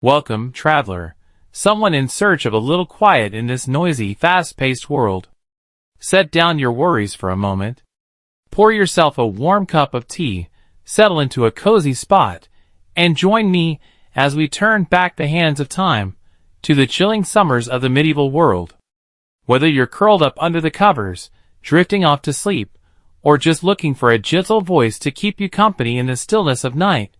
Welcome, traveler, someone in search of a little quiet in this noisy, fast-paced world. Set down your worries for a moment. Pour yourself a warm cup of tea, settle into a cozy spot, and join me as we turn back the hands of time to the chilling summers of the medieval world. Whether you're curled up under the covers, drifting off to sleep, or just looking for a gentle voice to keep you company in the stillness of night,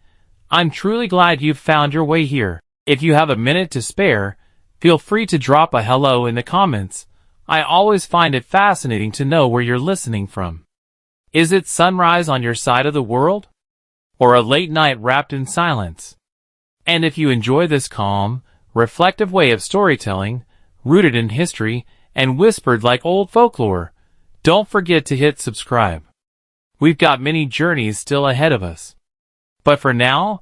I'm truly glad you've found your way here. If you have a minute to spare, feel free to drop a hello in the comments. I always find it fascinating to know where you're listening from. Is it sunrise on your side of the world? Or a late night wrapped in silence? And if you enjoy this calm, reflective way of storytelling, rooted in history and whispered like old folklore, don't forget to hit subscribe. We've got many journeys still ahead of us. But for now,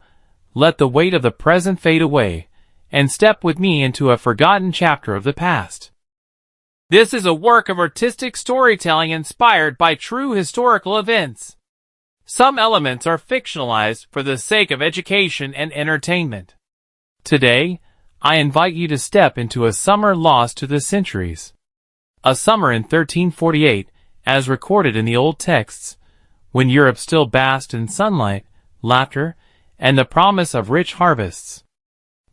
let the weight of the present fade away, and step with me into a forgotten chapter of the past. This is a work of artistic storytelling inspired by true historical events. Some elements are fictionalized for the sake of education and entertainment. Today, I invite you to step into a summer lost to the centuries. A summer in 1348, as recorded in the old texts, when Europe still basked in sunlight, laughter, and the promise of rich harvests.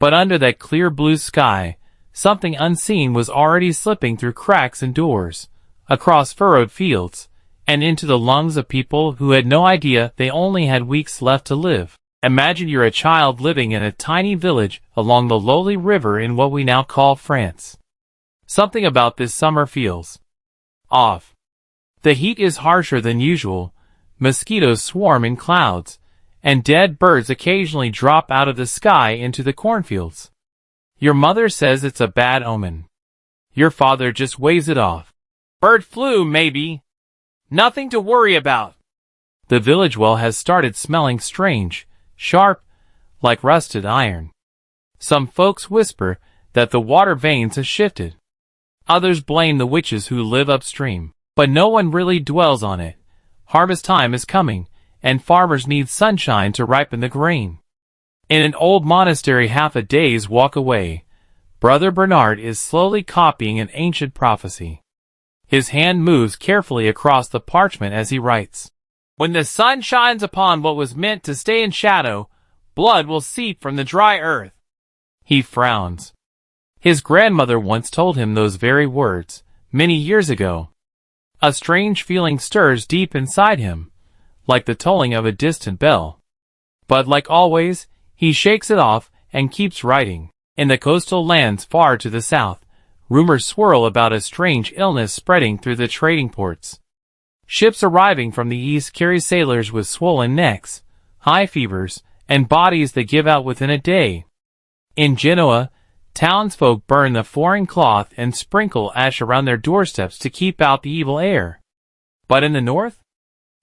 But under that clear blue sky, something unseen was already slipping through cracks in doors, across furrowed fields, and into the lungs of people who had no idea they only had weeks left to live. Imagine you're a child living in a tiny village along the lowly river in what we now call France. Something about this summer feels off. The heat is harsher than usual, mosquitoes swarm in clouds, and dead birds occasionally drop out of the sky into the cornfields. Your mother says it's a bad omen. Your father just waves it off. Bird flu, maybe. Nothing to worry about. The village well has started smelling strange, sharp, like rusted iron. Some folks whisper that the water veins have shifted. Others blame the witches who live upstream, but no one really dwells on it. Harvest time is coming, and farmers need sunshine to ripen the grain. In an old monastery half a day's walk away, Brother Bernard is slowly copying an ancient prophecy. His hand moves carefully across the parchment as he writes, "When the sun shines upon what was meant to stay in shadow, blood will seep from the dry earth." He frowns. His grandmother once told him those very words, many years ago. A strange feeling stirs deep inside him, like the tolling of a distant bell. But like always, he shakes it off and keeps writing. In the coastal lands far to the south, rumors swirl about a strange illness spreading through the trading ports. Ships arriving from the east carry sailors with swollen necks, high fevers, and bodies that give out within a day. In Genoa, townsfolk burn the foreign cloth and sprinkle ash around their doorsteps to keep out the evil air. But in the north,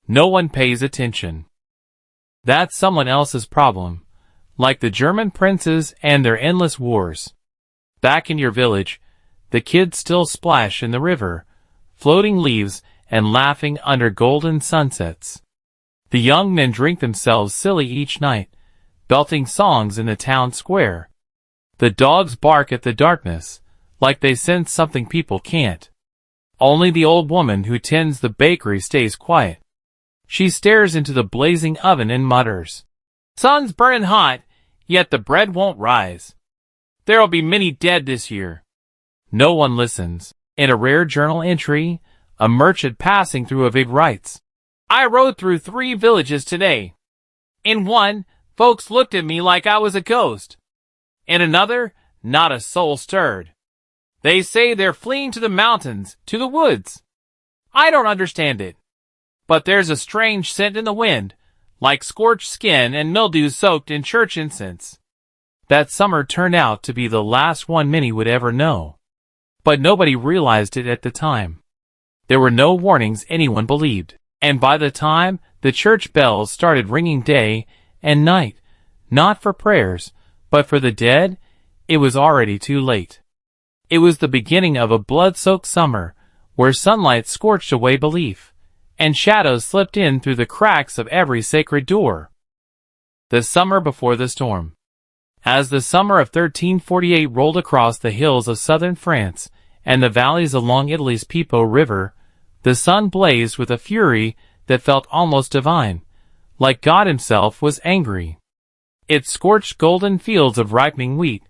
no one pays attention. That's someone else's problem, like the German princes and their endless wars. Back in your village, the kids still splash in the river, floating leaves and laughing under golden sunsets. The young men drink themselves silly each night, belting songs in the town square. The dogs bark at the darkness, like they sense something people can't. Only the old woman who tends the bakery stays quiet. She stares into the blazing oven and mutters, "Sun's burning hot, yet the bread won't rise. There'll be many dead this year." No one listens. In a rare journal entry, a merchant passing through a vig writes, "I rode through 3 villages today. In one, folks looked at me like I was a ghost. In another, not a soul stirred. They say they're fleeing to the mountains, to the woods. I don't understand it. But there's a strange scent in the wind, like scorched skin and mildew soaked in church incense." That summer turned out to be the last one many would ever know. But nobody realized it at the time. There were no warnings anyone believed, and by the time the church bells started ringing day and night, not for prayers, but for the dead, it was already too late. It was the beginning of a blood-soaked summer, where sunlight scorched away belief, and shadows slipped in through the cracks of every sacred door. The summer before the storm. As the summer of 1348 rolled across the hills of southern France and the valleys along Italy's Po River, the sun blazed with a fury that felt almost divine, like God himself was angry. It scorched golden fields of ripening wheat,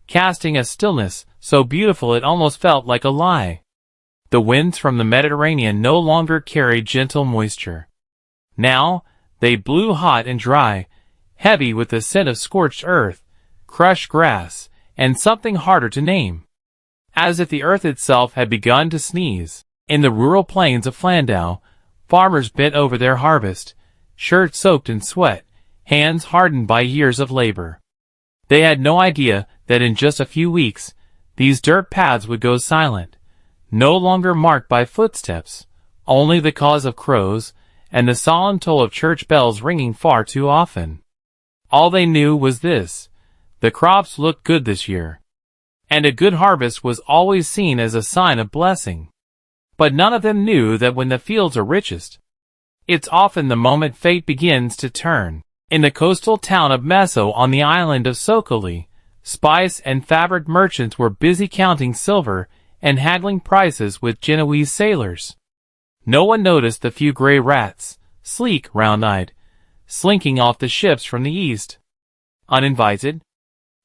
casting a stillness so beautiful it almost felt like a lie. The winds from the Mediterranean no longer carried gentle moisture. Now, they blew hot and dry, heavy with the scent of scorched earth, crushed grass, and something harder to name. As if the earth itself had begun to sneeze. In the rural plains of Flandau, farmers bent over their harvest, shirts soaked in sweat, hands hardened by years of labor. They had no idea that in just a few weeks, these dirt paths would go silent, no longer marked by footsteps, only the caws of crows, and the solemn toll of church bells ringing far too often. All they knew was this: the crops looked good this year. And a good harvest was always seen as a sign of blessing. But none of them knew that when the fields are richest, it's often the moment fate begins to turn. In the coastal town of Messo on the island of Socoli, spice and fabric merchants were busy counting silver and haggling prices with Genoese sailors. No one noticed the few gray rats, sleek, round-eyed, slinking off the ships from the east. Uninvited,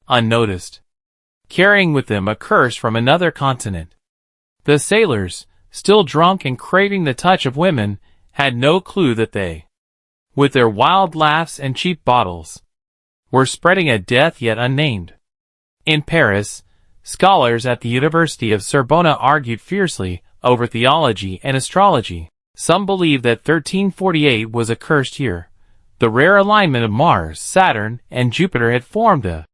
unnoticed, carrying with them a curse from another continent. The sailors, still drunk and craving the touch of women, had no clue that they, with their wild laughs and cheap bottles, were spreading a death yet unnamed. In Paris, scholars at the University of Sorbonne argued fiercely over theology and astrology. Some believed that 1348 was a cursed year. The rare alignment of Mars, Saturn, and Jupiter had formed a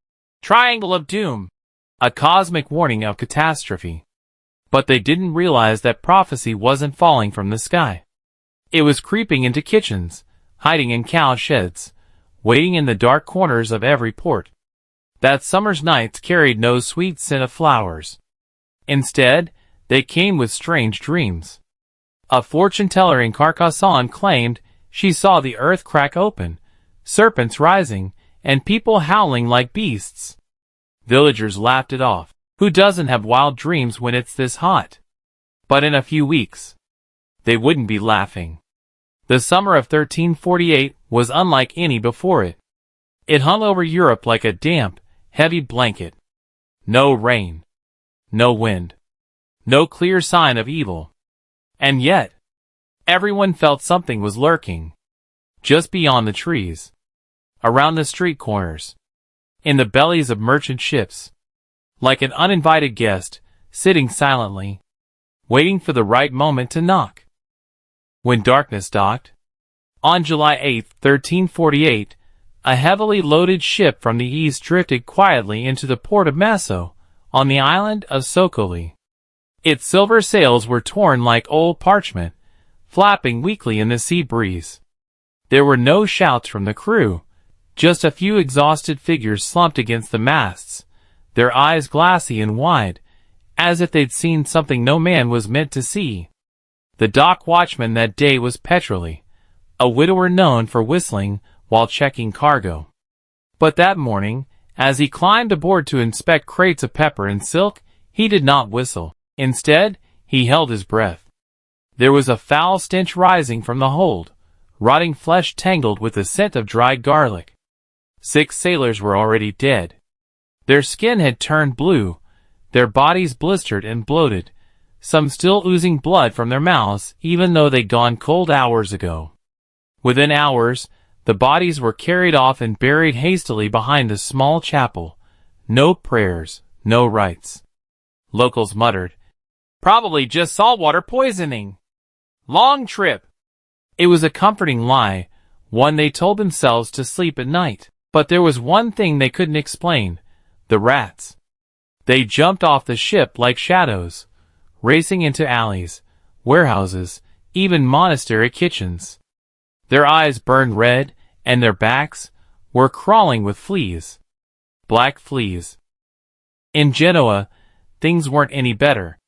triangle of doom, a cosmic warning of catastrophe. But they didn't realize that prophecy wasn't falling from the sky. It was creeping into kitchens, hiding in cow sheds, waiting in the dark corners of every port. That summer's nights carried no sweet scent of flowers. Instead, they came with strange dreams. A fortune-teller in Carcassonne claimed she saw the earth crack open, serpents rising, and people howling like beasts. Villagers laughed it off. Who doesn't have wild dreams when it's this hot? But in a few weeks, they wouldn't be laughing. The summer of 1348 was unlike any before it. It hung over Europe like a damp, heavy blanket. No rain, no wind, no clear sign of evil. And yet, everyone felt something was lurking. Just beyond the trees, around the street corners, in the bellies of merchant ships. Like an uninvited guest, sitting silently, waiting for the right moment to knock. When darkness docked, on July 8, 1348, a heavily loaded ship from the east drifted quietly into the port of Messo, on the island of Socoli. Its silver sails were torn like old parchment, flapping weakly in the sea breeze. There were no shouts from the crew, just a few exhausted figures slumped against the masts, their eyes glassy and wide, as if they'd seen something no man was meant to see. The dock watchman that day was Petroli, a widower known for whistling while checking cargo. But that morning, as he climbed aboard to inspect crates of pepper and silk, he did not whistle. Instead, he held his breath. There was a foul stench rising from the hold, rotting flesh tangled with the scent of dried garlic. 6 sailors were already dead. Their skin had turned blue, their bodies blistered and bloated, some still oozing blood from their mouths even though they'd gone cold hours ago. Within hours, the bodies were carried off and buried hastily behind a small chapel. No prayers, no rites. Locals muttered, "Probably just saltwater poisoning. Long trip." It was a comforting lie, one they told themselves to sleep at night. But there was one thing they couldn't explain. The rats. They jumped off the ship like shadows, racing into alleys, warehouses, even monastery kitchens. Their eyes burned red, and their backs were crawling with fleas. Black fleas. In Genoa, things weren't any better.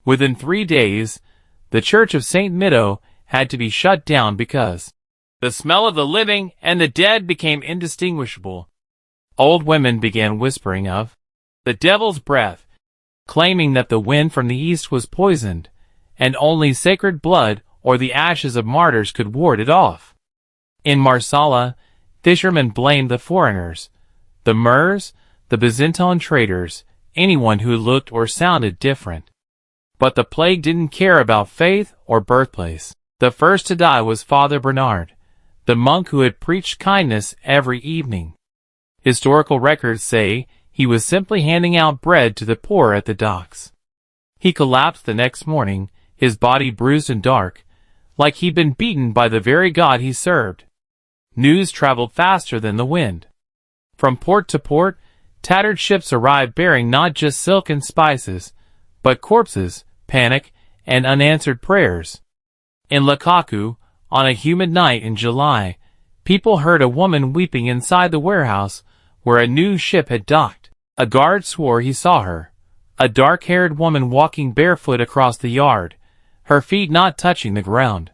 Within 3 days, the church of St. Middo had to be shut down because the smell of the living and the dead became indistinguishable. Old women began whispering of the devil's breath, claiming that the wind from the east was poisoned, and only sacred blood or the ashes of martyrs could ward it off. In Marsala, fishermen blamed the foreigners, the Moors, the Byzantine traders, anyone who looked or sounded different. But the plague didn't care about faith or birthplace. The first to die was Father Bernard, the monk who had preached kindness every evening. Historical records say he was simply handing out bread to the poor at the docks. He collapsed the next morning, his body bruised and dark, like he'd been beaten by the very God he served. News traveled faster than the wind. From port to port, tattered ships arrived bearing not just silk and spices, but corpses, panic, and unanswered prayers. In Lukaku, on a humid night in July, people heard a woman weeping inside the warehouse where a new ship had docked. A guard swore he saw her, a dark-haired woman walking barefoot across the yard, her feet not touching the ground.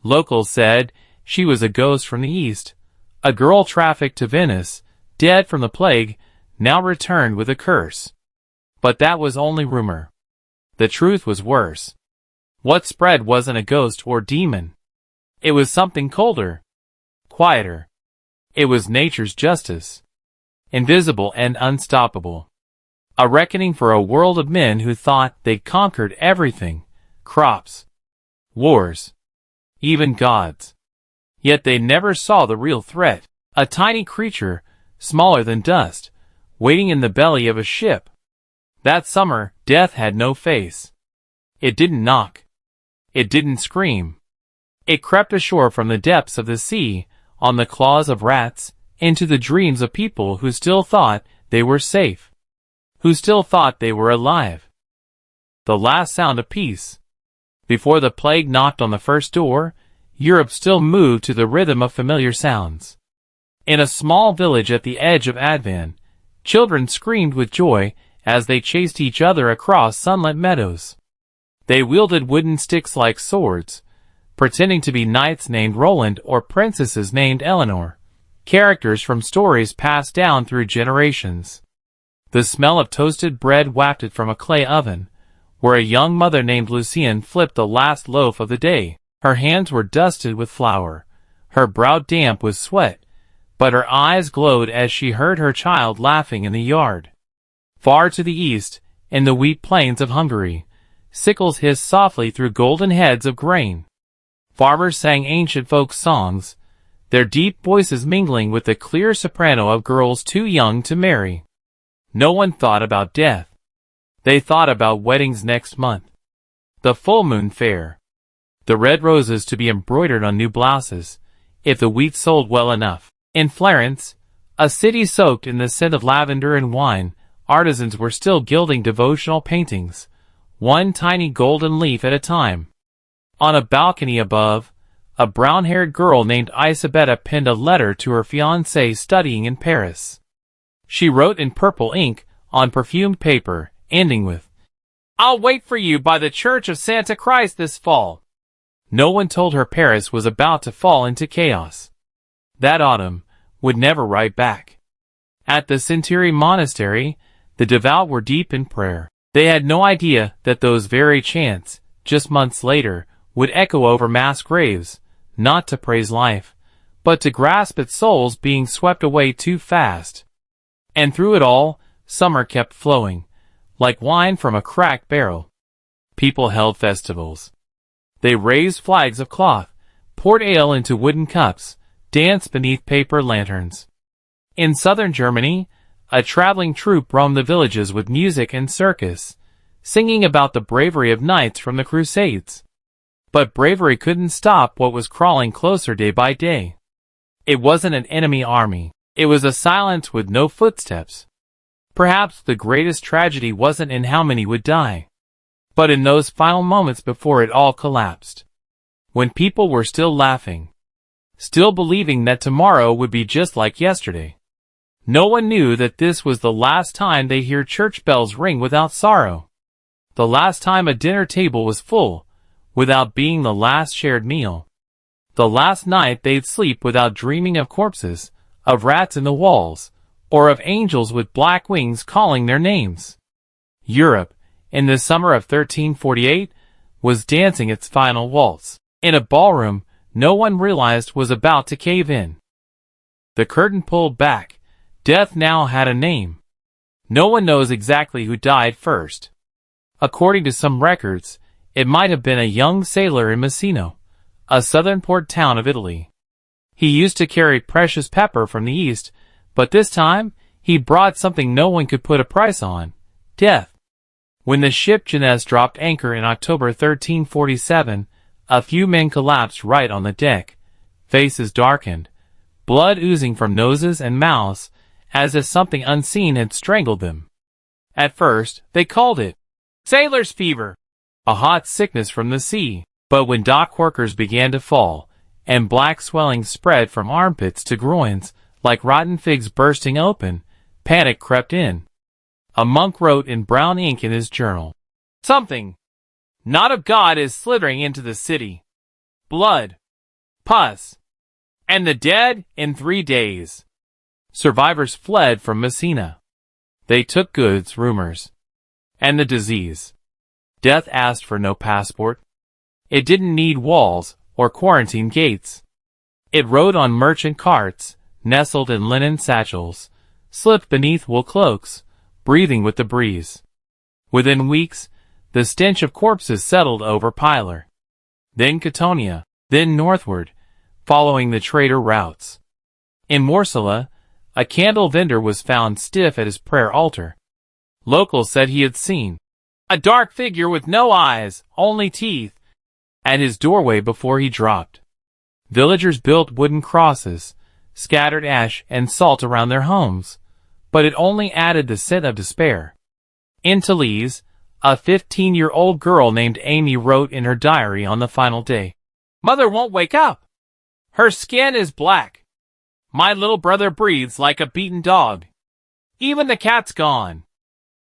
Locals said she was a ghost from the east, a girl trafficked to Venice, dead from the plague, now returned with a curse. But that was only rumor. The truth was worse. What spread wasn't a ghost or demon. It was something colder, quieter. It was nature's justice. Invisible and unstoppable. A reckoning for a world of men who thought they'd conquered everything. Crops. Wars. Even gods. Yet they never saw the real threat. A tiny creature, smaller than dust, waiting in the belly of a ship. That summer, death had no face. It didn't knock. It didn't scream. It crept ashore from the depths of the sea, on the claws of rats, into the dreams of people who still thought they were safe. Who still thought they were alive. The last sound of peace. Before the plague knocked on the first door, Europe still moved to the rhythm of familiar sounds. In a small village at the edge of Advan, children screamed with joy as they chased each other across sunlit meadows. They wielded wooden sticks like swords, pretending to be knights named Roland or princesses named Eleanor, characters from stories passed down through generations. The smell of toasted bread wafted from a clay oven, where a young mother named Lucienne flipped the last loaf of the day. Her hands were dusted with flour, her brow damp with sweat, but her eyes glowed as she heard her child laughing in the yard. Far to the east, in the wheat plains of Hungary, sickles hissed softly through golden heads of grain. Farmers sang ancient folk songs, their deep voices mingling with the clear soprano of girls too young to marry. No one thought about death. They thought about weddings next month. The full moon fair. The red roses to be embroidered on new blouses, if the wheat sold well enough. In Florence, a city soaked in the scent of lavender and wine, artisans were still gilding devotional paintings, one tiny golden leaf at a time. On a balcony above, a brown-haired girl named Isabetta penned a letter to her fiancé studying in Paris. She wrote in purple ink on perfumed paper, ending with, "I'll wait for you by the Church of Santa Christ this fall." No one told her Paris was about to fall into chaos. That autumn would never write back. At the Cintiri Monastery, the devout were deep in prayer. They had no idea that those very chants, just months later, would echo over mass graves, not to praise life, but to grasp at souls being swept away too fast. And through it all, summer kept flowing, like wine from a cracked barrel. People held festivals. They raised flags of cloth, poured ale into wooden cups, danced beneath paper lanterns. In southern Germany, a traveling troupe roamed the villages with music and circus, singing about the bravery of knights from the Crusades. But bravery couldn't stop what was crawling closer day by day. It wasn't an enemy army. It was a silence with no footsteps. Perhaps the greatest tragedy wasn't in how many would die, but in those final moments before it all collapsed. When people were still laughing, still believing that tomorrow would be just like yesterday. No one knew that this was the last time they'd hear church bells ring without sorrow. The last time a dinner table was full, without being the last shared meal. The last night they'd sleep without dreaming of corpses, of rats in the walls, or of angels with black wings calling their names. Europe, in the summer of 1348, was dancing its final waltz in a ballroom no one realized was about to cave in. The curtain pulled back. Death now had a name. No one knows exactly who died first. According to some records, it might have been a young sailor in Messina, a southern port town of Italy. He used to carry precious pepper from the east, but this time he brought something no one could put a price on: death. When the ship Jeunesse dropped anchor in October 1347, a few men collapsed right on the deck, faces darkened, blood oozing from noses and mouths, as if something unseen had strangled them. At first, they called it sailor's fever, a hot sickness from the sea. But when dock workers began to fall, and black swelling spread from armpits to groins, like rotten figs bursting open, panic crept in. A monk wrote in brown ink in his journal, "Something not of God is slithering into the city. Blood, pus, and the dead in 3 days." Survivors fled from Messina. They took goods, rumors, and the disease. Death asked for no passport. It didn't need walls or quarantine gates. It rode on merchant carts, nestled in linen satchels, slipped beneath wool cloaks, breathing with the breeze. Within weeks, the stench of corpses settled over Pilar, then Catania, then northward, following the trader routes. In Morsela, a candle vendor was found stiff at his prayer altar. Locals said he had seen a dark figure with no eyes, only teeth, at his doorway before he dropped. Villagers built wooden crosses, scattered ash and salt around their homes, but it only added the scent of despair. In Toulouse, a 15-year-old girl named Amy wrote in her diary on the final day, "Mother won't wake up. Her skin is black. My little brother breathes like a beaten dog. Even the cat's gone."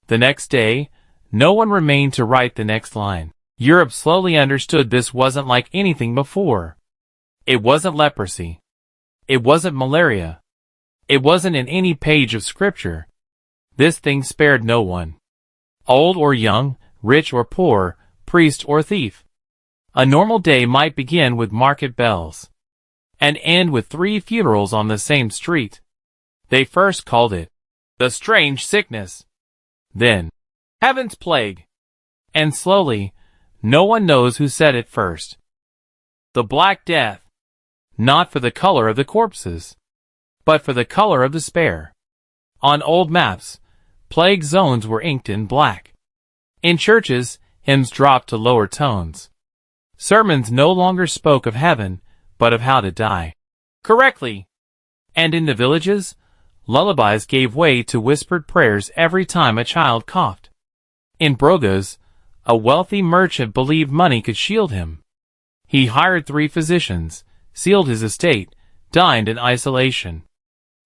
The next day, no one remained to write the next line. Europe slowly understood this wasn't like anything before. It wasn't leprosy. It wasn't malaria. It wasn't in any page of scripture. This thing spared no one. Old or young, rich or poor, priest or thief. A normal day might begin with market bells, and end with 3 funerals on the same street. They first called it the strange sickness, then heaven's plague, and slowly, no one knows who said it first. The Black Death. Not for the color of the corpses, but for the color of despair. On old maps, plague zones were inked in black. In churches, hymns dropped to lower tones. Sermons no longer spoke of heaven, but of how to die correctly. And in the villages, lullabies gave way to whispered prayers every time a child coughed. In Brogas, a wealthy merchant believed money could shield him. He hired 3 physicians, sealed his estate, dined in isolation.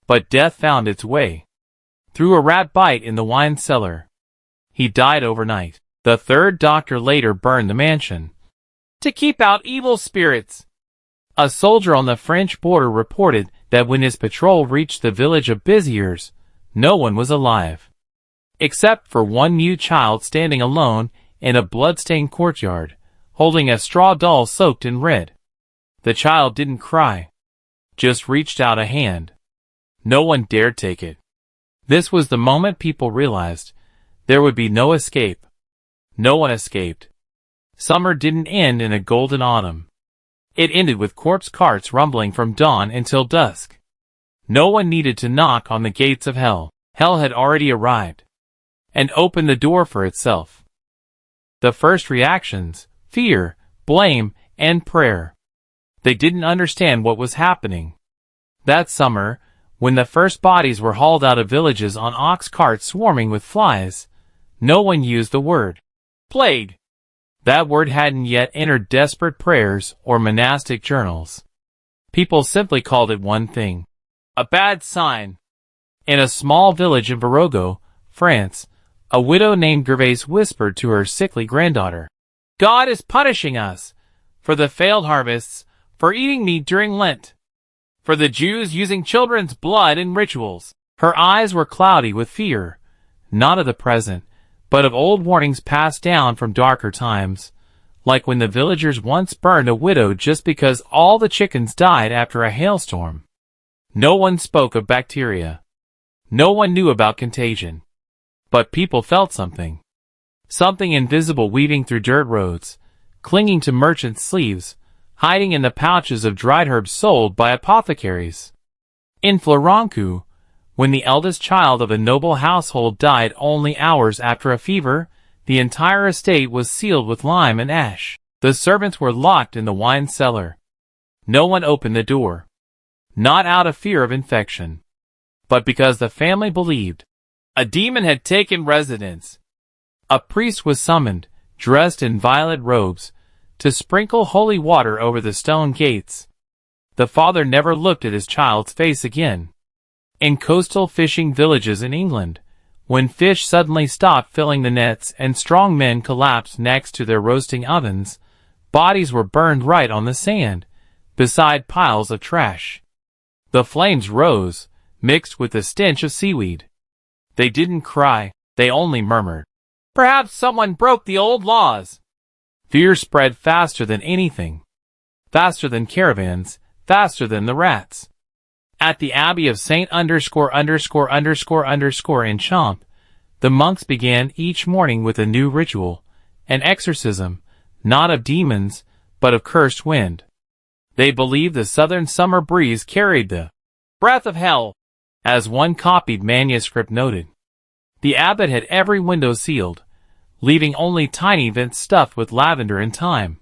But death found its way through a rat bite in the wine cellar. He died overnight. The 3rd doctor later burned the mansion to keep out evil spirits. A soldier on the French border reported that when his patrol reached the village of Béziers, no one was alive, except for one mute child standing alone in a blood-stained courtyard, holding a straw doll soaked in red. The child didn't cry, just reached out a hand. No one dared take it. This was the moment people realized there would be no escape. No one escaped. Summer didn't end in a golden autumn. It ended with corpse carts rumbling from dawn until dusk. No one needed to knock on the gates of hell. Hell had already arrived and opened the door for itself. The first reactions: fear, blame, and prayer. They didn't understand what was happening. That summer, when the first bodies were hauled out of villages on ox carts swarming with flies, no one used the word plague. That word hadn't yet entered desperate prayers or monastic journals. People simply called it one thing: a bad sign. In a small village in Virogo, France, a widow named Gervais whispered to her sickly granddaughter, "God is punishing us for the failed harvests, for eating meat during Lent, for the Jews using children's blood in rituals." Her eyes were cloudy with fear, not of the present, but of old warnings passed down from darker times, like when the villagers once burned a widow just because all the chickens died after a hailstorm. No one spoke of bacteria. No one knew about contagion. But people felt something. Something invisible weaving through dirt roads, clinging to merchants' sleeves, hiding in the pouches of dried herbs sold by apothecaries. In Florencu, when the eldest child of a noble household died only hours after a fever, the entire estate was sealed with lime and ash. The servants were locked in the wine cellar. No one opened the door. Not out of fear of infection, but because the family believed a demon had taken residence. A priest was summoned, dressed in violet robes, to sprinkle holy water over the stone gates. The father never looked at his child's face again. In coastal fishing villages in England, when fish suddenly stopped filling the nets and strong men collapsed next to their roasting ovens, bodies were burned right on the sand, beside piles of trash. The flames rose, mixed with the stench of seaweed. They didn't cry, they only murmured. Perhaps someone broke the old laws. Fear spread faster than anything. Faster than caravans, faster than the rats. At the Abbey of Saint in Champ, the monks began each morning with a new ritual, an exorcism, not of demons, but of cursed wind. They believed the southern summer breeze carried the breath of hell, as one copied manuscript noted. The abbot had every window sealed, leaving only tiny vents stuffed with lavender and thyme.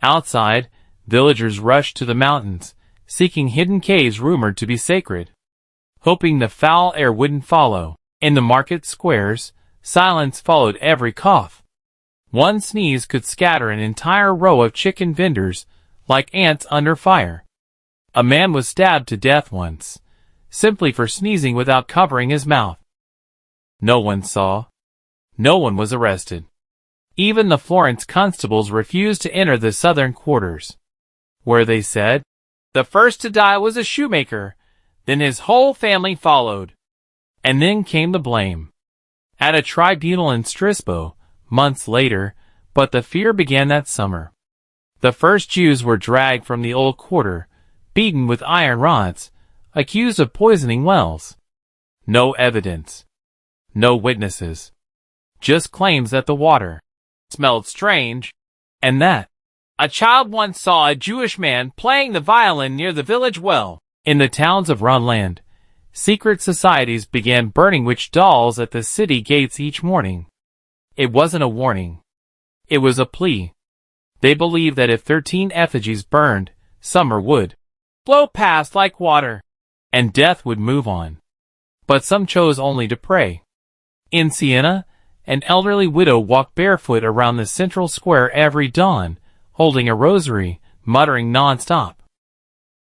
Outside, villagers rushed to the mountains, seeking hidden caves rumored to be sacred, hoping the foul air wouldn't follow. In the market squares, silence followed every cough. One sneeze could scatter an entire row of chicken vendors like ants under fire. A man was stabbed to death once, simply for sneezing without covering his mouth. No one saw. No one was arrested. Even the Florence constables refused to enter the southern quarters, where they said, the first to die was a shoemaker, then his whole family followed. And then came the blame. At a tribunal in Strisbo, months later, but the fear began that summer. The first Jews were dragged from the old quarter, beaten with iron rods, accused of poisoning wells. No evidence. No witnesses. Just claims that the water smelled strange, and that a child once saw a Jewish man playing the violin near the village well. In the towns of Runland, secret societies began burning witch dolls at the city gates each morning. It wasn't a warning. It was a plea. They believed that if 13 effigies burned, summer would blow past like water, and death would move on. But some chose only to pray. In Siena, an elderly widow walked barefoot around the central square every dawn, holding a rosary, muttering non-stop.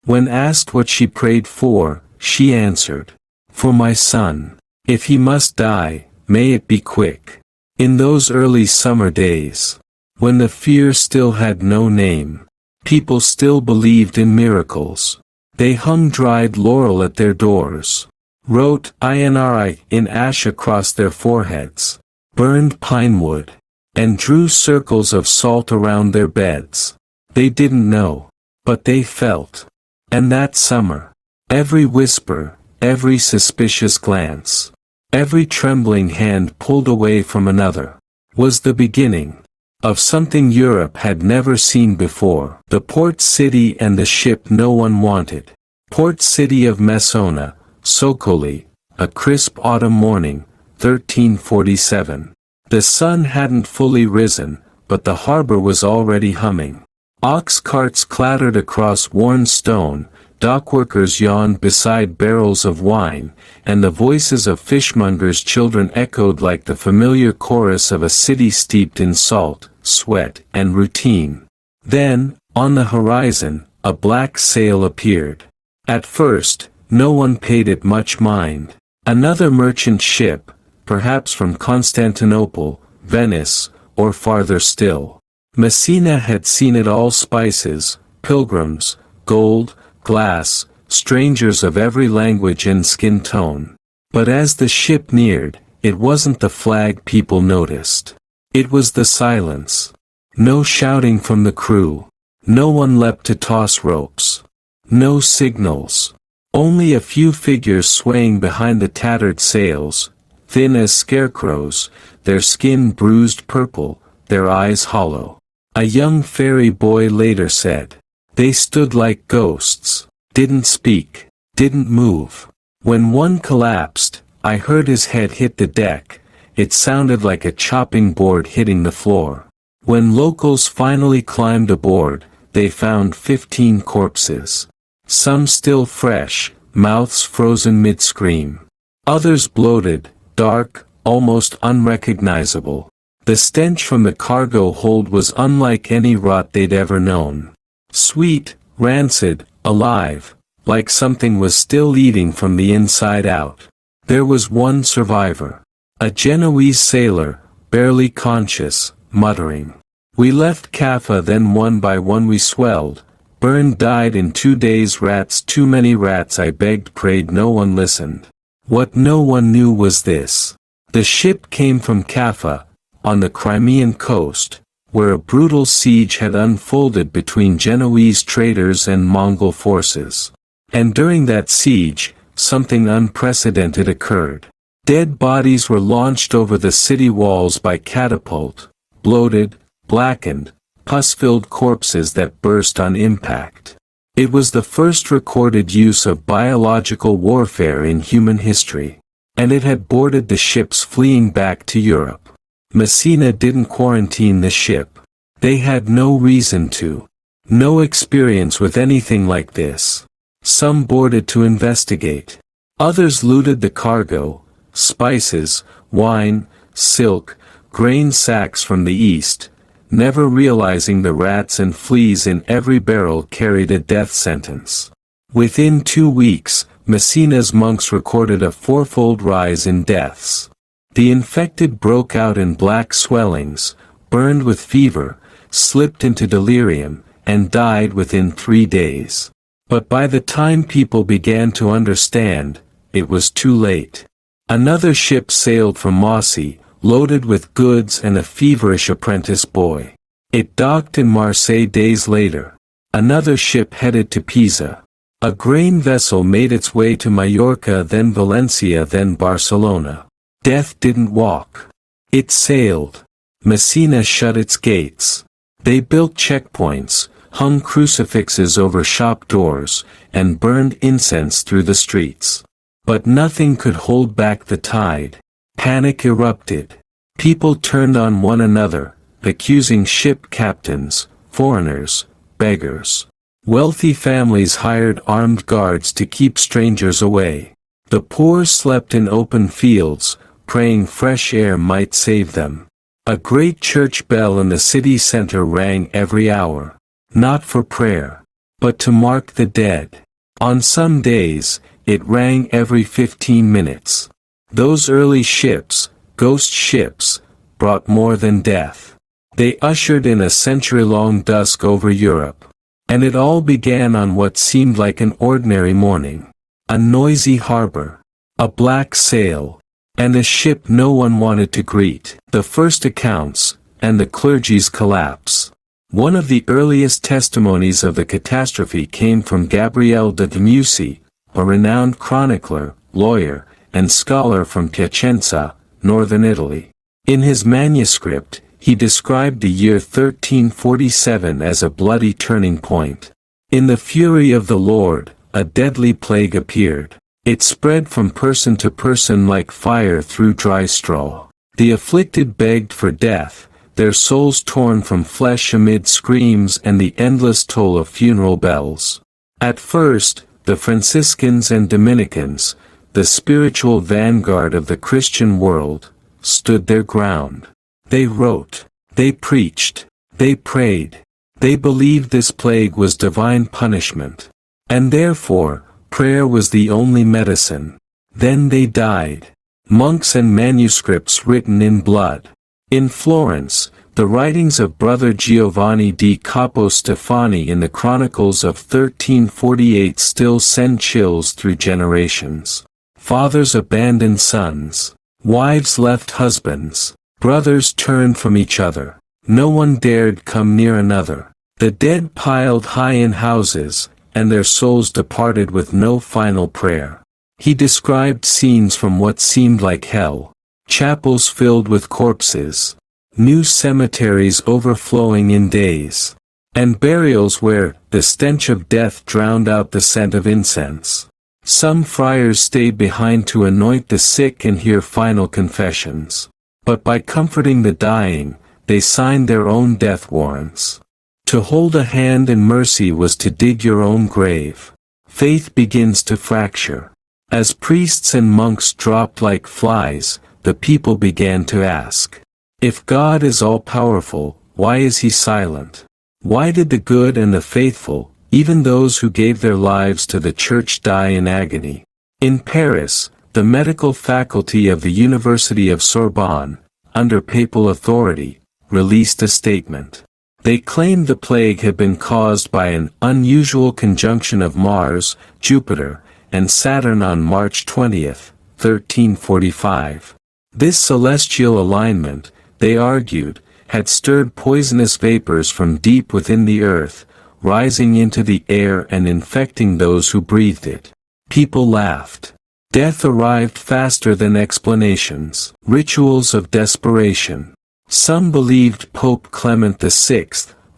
When asked what she prayed for, she answered, "For my son. If he must die, may it be quick." In those early summer days, when the fear still had no name, people still believed in miracles. They hung dried laurel at their doors, wrote INRI in ash across their foreheads, burned pine wood, and drew circles of salt around their beds. They didn't know, but they felt. And that summer, every whisper, every suspicious glance, every trembling hand pulled away from another, was the beginning of something Europe had never seen before. The port city and the ship no one wanted. Port city of Messona, Sokoli, a crisp autumn morning, 1347. The sun hadn't fully risen, but the harbor was already humming. Ox carts clattered across worn stone, dockworkers yawned beside barrels of wine, and the voices of fishmongers' children echoed like the familiar chorus of a city steeped in salt, sweat, and routine. Then, on the horizon, a black sail appeared. At first, no one paid it much mind. Another merchant ship, perhaps from Constantinople, Venice, or farther still. Messina had seen it all: spices, pilgrims, gold, glass, strangers of every language and skin tone. But as the ship neared, it wasn't the flag people noticed. It was the silence. No shouting from the crew. No one leapt to toss ropes. No signals. Only a few figures swaying behind the tattered sails, thin as scarecrows, their skin bruised purple, their eyes hollow. A young ferry boy later said, "They stood like ghosts, didn't speak, didn't move. When one collapsed, I heard his head hit the deck. It sounded like a chopping board hitting the floor." When locals finally climbed aboard, they found 15 corpses. Some still fresh, mouths frozen mid-scream. Others bloated, dark, almost unrecognizable. The stench from the cargo hold was unlike any rot they'd ever known. Sweet, rancid, alive, like something was still eating from the inside out. There was one survivor. A Genoese sailor, barely conscious, muttering. "We left Kaffa, then one by one we swelled. Burned, died in 2 days. Rats, too many rats. I begged, prayed, no one listened." What no one knew was this. The ship came from Kaffa, on the Crimean coast, where a brutal siege had unfolded between Genoese traders and Mongol forces. And during that siege, something unprecedented occurred. Dead bodies were launched over the city walls by catapult, bloated, blackened, pus-filled corpses that burst on impact. It was the first recorded use of biological warfare in human history. And it had boarded the ships fleeing back to Europe. Messina didn't quarantine the ship. They had no reason to. No experience with anything like this. Some boarded to investigate. Others looted the cargo, spices, wine, silk, grain sacks from the east, never realizing the rats and fleas in every barrel carried a death sentence. Within 2 weeks, Messina's monks recorded a 4-fold rise in deaths. The infected broke out in black swellings, burned with fever, slipped into delirium, and died within 3 days. But by the time people began to understand, it was too late. Another ship sailed from Mossy, loaded with goods and a feverish apprentice boy. It docked in Marseille days later. Another ship headed to Pisa. A grain vessel made its way to Mallorca, then Valencia, then Barcelona. Death didn't walk. It sailed. Messina shut its gates. They built checkpoints, hung crucifixes over shop doors, and burned incense through the streets. But nothing could hold back the tide. Panic erupted. People turned on one another, accusing ship captains, foreigners, beggars. Wealthy families hired armed guards to keep strangers away. The poor slept in open fields, praying fresh air might save them. A great church bell in the city center rang every hour, not for prayer, but to mark the dead. On some days, it rang every 15 minutes. Those early ships, ghost ships, brought more than death. They ushered in a century-long dusk over Europe. And it all began on what seemed like an ordinary morning. A noisy harbor, a black sail, and a ship no one wanted to greet. The first accounts, and the clergy's collapse. One of the earliest testimonies of the catastrophe came from Gabriele de Mussi, a renowned chronicler, lawyer, and scholar from Piacenza, northern Italy. In his manuscript, he described the year 1347 as a bloody turning point. In the fury of the Lord, a deadly plague appeared. It spread from person to person like fire through dry straw. The afflicted begged for death, their souls torn from flesh amid screams and the endless toll of funeral bells. At first, the Franciscans and Dominicans, the spiritual vanguard of the Christian world, stood their ground. They wrote, they preached, they prayed. They believed this plague was divine punishment. And therefore, prayer was the only medicine. Then they died. Monks and manuscripts written in blood. In Florence, the writings of Brother Giovanni di Capo Stefani in the Chronicles of 1348 still send chills through generations. Fathers abandoned sons. Wives left husbands. Brothers turned from each other. No one dared come near another. The dead piled high in houses, and their souls departed with no final prayer. He described scenes from what seemed like hell. Chapels filled with corpses. New cemeteries overflowing in days. And burials where the stench of death drowned out the scent of incense. Some friars stayed behind to anoint the sick and hear final confessions. But by comforting the dying, they signed their own death warrants. To hold a hand in mercy was to dig your own grave. Faith begins to fracture. As priests and monks dropped like flies, the people began to ask, if God is all-powerful, why is he silent? Why did the good and the faithful, even those who gave their lives to the church, die in agony? In Paris, the medical faculty of the University of Sorbonne, under papal authority, released a statement. They claimed the plague had been caused by an unusual conjunction of Mars, Jupiter, and Saturn on March 20, 1345. This celestial alignment, they argued, had stirred poisonous vapors from deep within the earth, rising into the air and infecting those who breathed it. People laughed. Death arrived faster than explanations. Rituals of desperation. Some believed Pope Clement VI,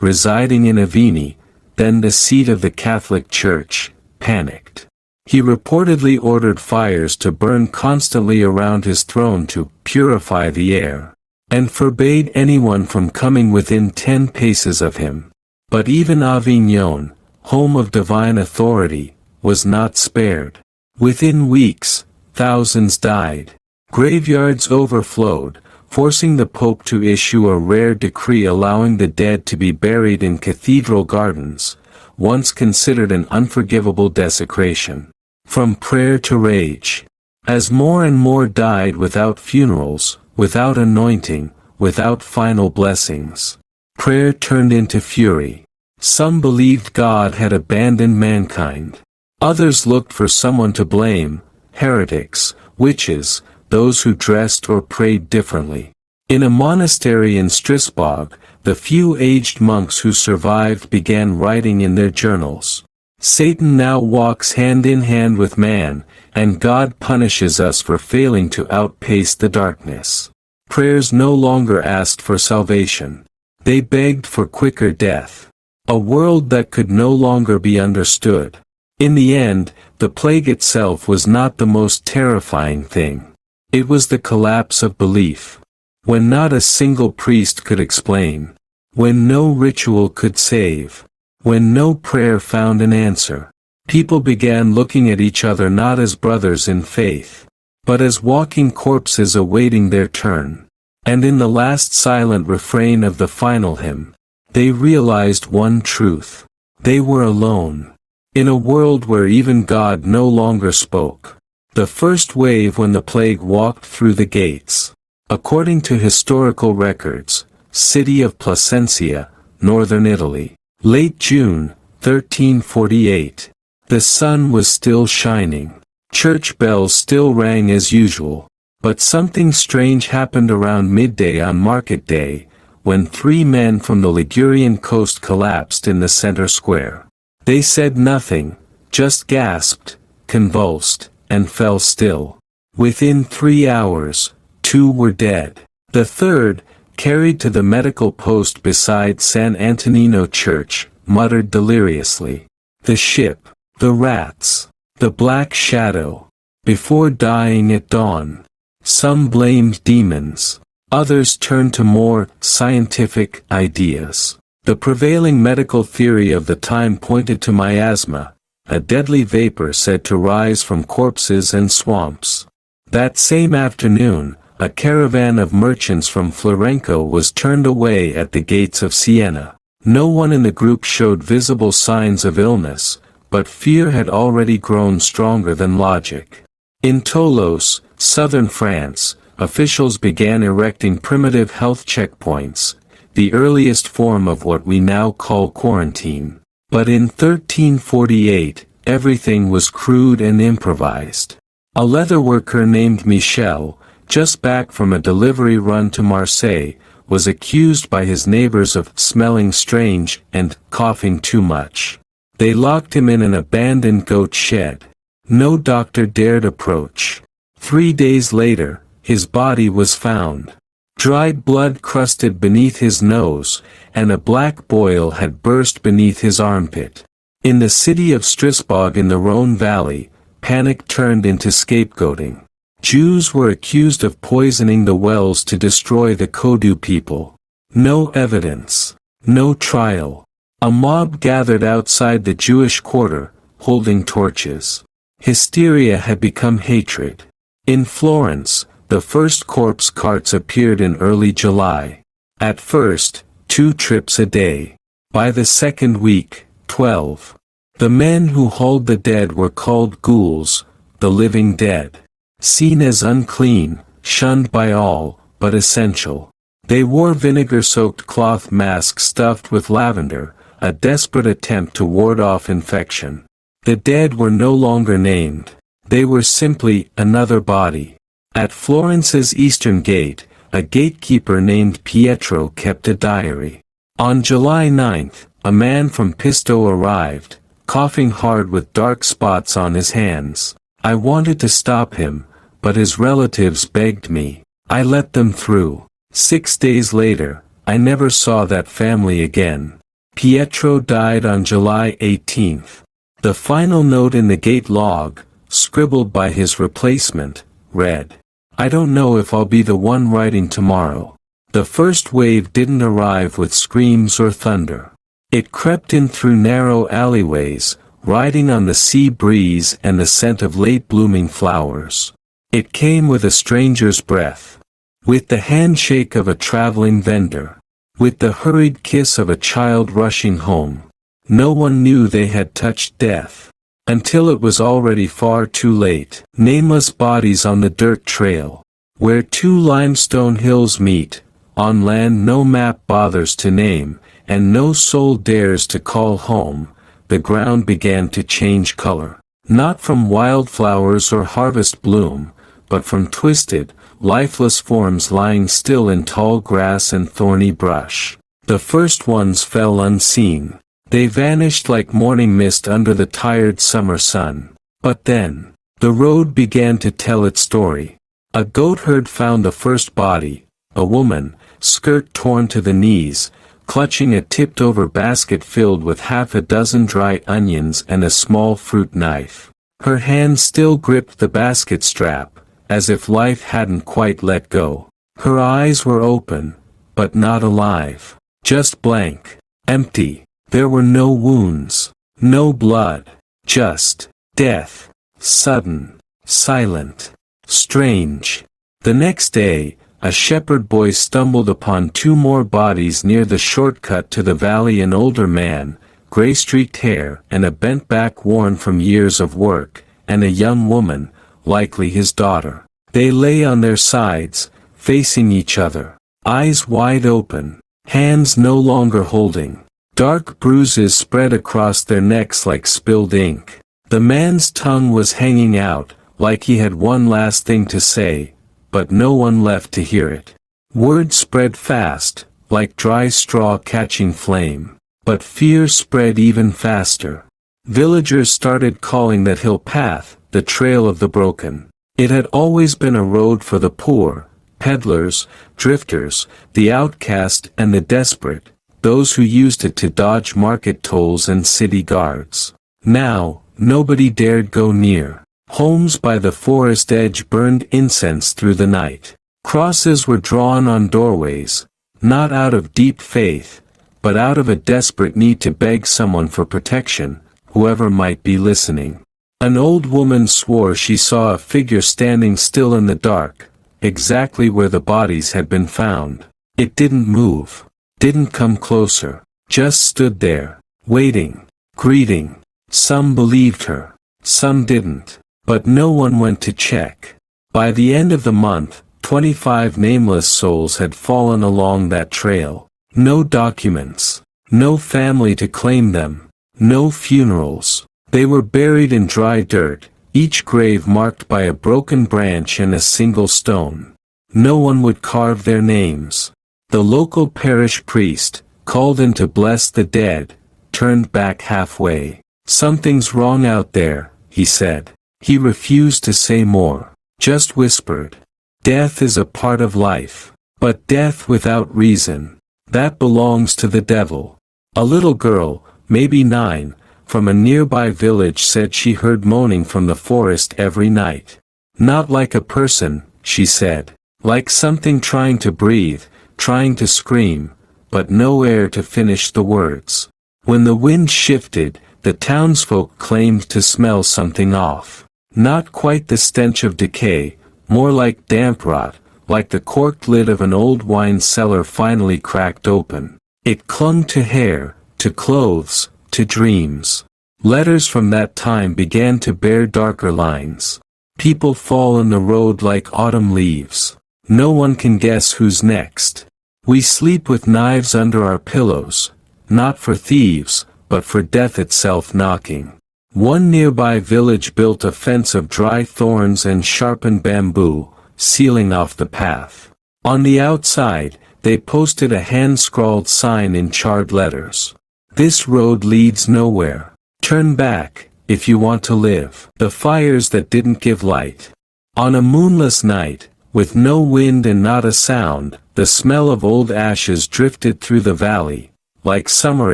residing in Avignon, then the seat of the Catholic Church, panicked. He reportedly ordered fires to burn constantly around his throne to purify the air, and forbade anyone from coming within 10 paces of him. But even Avignon, home of divine authority, was not spared. Within weeks, thousands died. Graveyards overflowed, forcing the Pope to issue a rare decree allowing the dead to be buried in cathedral gardens, once considered an unforgivable desecration. From prayer to rage. As more and more died without funerals, without anointing, without final blessings, prayer turned into fury. Some believed God had abandoned mankind. Others looked for someone to blame, heretics, witches, those who dressed or prayed differently. In a monastery in Strasbourg, the few aged monks who survived began writing in their journals, Satan now walks hand in hand with man, and God punishes us for failing to outpace the darkness. Prayers no longer asked for salvation. They begged for quicker death. A world that could no longer be understood. In the end, the plague itself was not the most terrifying thing. It was the collapse of belief. When not a single priest could explain. When no ritual could save. When no prayer found an answer. People began looking at each other not as brothers in faith, but as walking corpses awaiting their turn. And in the last silent refrain of the final hymn, they realized one truth. They were alone. In a world where even God no longer spoke. The first wave when the plague walked through the gates. According to historical records, city of Plasencia, northern Italy. Late June, 1348. The sun was still shining. Church bells still rang as usual. But something strange happened around midday on market day, when 3 men from the Ligurian coast collapsed in the center square. They said nothing, just gasped, convulsed, and fell still. Within 3 hours, 2 were dead. The third, carried to the medical post beside San Antonino Church, muttered deliriously. The ship, the rats, the black shadow. Before dying at dawn. Some blamed demons. Others turned to more scientific ideas. The prevailing medical theory of the time pointed to miasma, a deadly vapor said to rise from corpses and swamps. That same afternoon, a caravan of merchants from Florenco was turned away at the gates of Siena. No one in the group showed visible signs of illness, but fear had already grown stronger than logic. In Toulouse, southern France, officials began erecting primitive health checkpoints, the earliest form of what we now call quarantine. But in 1348, everything was crude and improvised. A leatherworker named Michel, just back from a delivery run to Marseille, was accused by his neighbors of smelling strange and coughing too much. They locked him in an abandoned goat shed. No doctor dared approach. 3 days later, his body was found. Dried blood crusted beneath his nose, and a black boil had burst beneath his armpit. In the city of Strasbourg in the Rhone Valley, panic turned into scapegoating. Jews were accused of poisoning the wells to destroy the Kodu people. No evidence. No trial. A mob gathered outside the Jewish quarter, holding torches. Hysteria had become hatred. In Florence, the first corpse carts appeared in early July. At first, 2 trips a day. By the second week, 12. The men who hauled the dead were called ghouls, the living dead. Seen as unclean, shunned by all, but essential. They wore vinegar-soaked cloth masks stuffed with lavender, a desperate attempt to ward off infection. The dead were no longer named. They were simply another body. At Florence's eastern gate, a gatekeeper named Pietro kept a diary. On July 9th, a man from Pisto arrived, coughing hard with dark spots on his hands. I wanted to stop him, but his relatives begged me. I let them through. 6 days later, I never saw that family again. Pietro died on July 18th. The final note in the gate log, scribbled by his replacement, read, "I don't know if I'll be the one writing tomorrow." The first wave didn't arrive with screams or thunder. It crept in through narrow alleyways, riding on the sea breeze and the scent of late-blooming flowers. It came with a stranger's breath. With the handshake of a traveling vendor. With the hurried kiss of a child rushing home. No one knew they had touched death. Until it was already far too late. Nameless bodies on the dirt trail. Where 2 limestone hills meet, on land no map bothers to name, and no soul dares to call home, the ground began to change color. Not from wildflowers or harvest bloom, but from twisted, lifeless forms lying still in tall grass and thorny brush. The first ones fell unseen. They vanished like morning mist under the tired summer sun. But then, the road began to tell its story. A goatherd found the first body, a woman, skirt torn to the knees, clutching a tipped-over basket filled with half a dozen dry onions and a small fruit knife. Her hand still gripped the basket strap, as if life hadn't quite let go. Her eyes were open, but not alive. Just blank. Empty. There were no wounds. No blood. Just death. Sudden. Silent. Strange. The next day, a shepherd boy stumbled upon 2 more bodies near the shortcut to the valley. An older man, gray-streaked hair and a bent back worn from years of work, and a young woman, likely his daughter. They lay on their sides, facing each other, eyes wide open, hands no longer holding. Dark bruises spread across their necks like spilled ink. The man's tongue was hanging out, like he had one last thing to say, but no one left to hear it. Word spread fast, like dry straw catching flame. But fear spread even faster. Villagers started calling that hill path, the Trail of the Broken. It had always been a road for the poor, peddlers, drifters, the outcast and the desperate, those who used it to dodge market tolls and city guards. Now, nobody dared go near. Homes by the forest edge burned incense through the night. Crosses were drawn on doorways, not out of deep faith, but out of a desperate need to beg someone for protection, whoever might be listening. An old woman swore she saw a figure standing still in the dark, exactly where the bodies had been found. It didn't move, didn't come closer, just stood there, waiting, greeting. Some believed her, some didn't, but no one went to check. By the end of the month, 25 nameless souls had fallen along that trail. No documents, no family to claim them, no funerals. They were buried in dry dirt, each grave marked by a broken branch and a single stone. No one would carve their names. The local parish priest, called in to bless the dead, turned back halfway. "Something's wrong out there," he said. He refused to say more, just whispered, "Death is a part of life. But death without reason, that belongs to the devil." A little girl, maybe 9, from a nearby village said she heard moaning from the forest every night. "Not like a person," she said. "Like something trying to breathe, trying to scream, but no air to finish the words." When the wind shifted, the townsfolk claimed to smell something off. Not quite the stench of decay, more like damp rot, like the corked lid of an old wine cellar finally cracked open. It clung to hair, to clothes, to dreams. Letters from that time began to bear darker lines. People fall in the road like autumn leaves. No one can guess who's next. We sleep with knives under our pillows, not for thieves, but for death itself knocking. One nearby village built a fence of dry thorns and sharpened bamboo, sealing off the path. On the outside, they posted a hand-scrawled sign in charred letters. "This road leads nowhere. Turn back, if you want to live." The fires that didn't give light. On a moonless night, with no wind and not a sound, the smell of old ashes drifted through the valley, like summer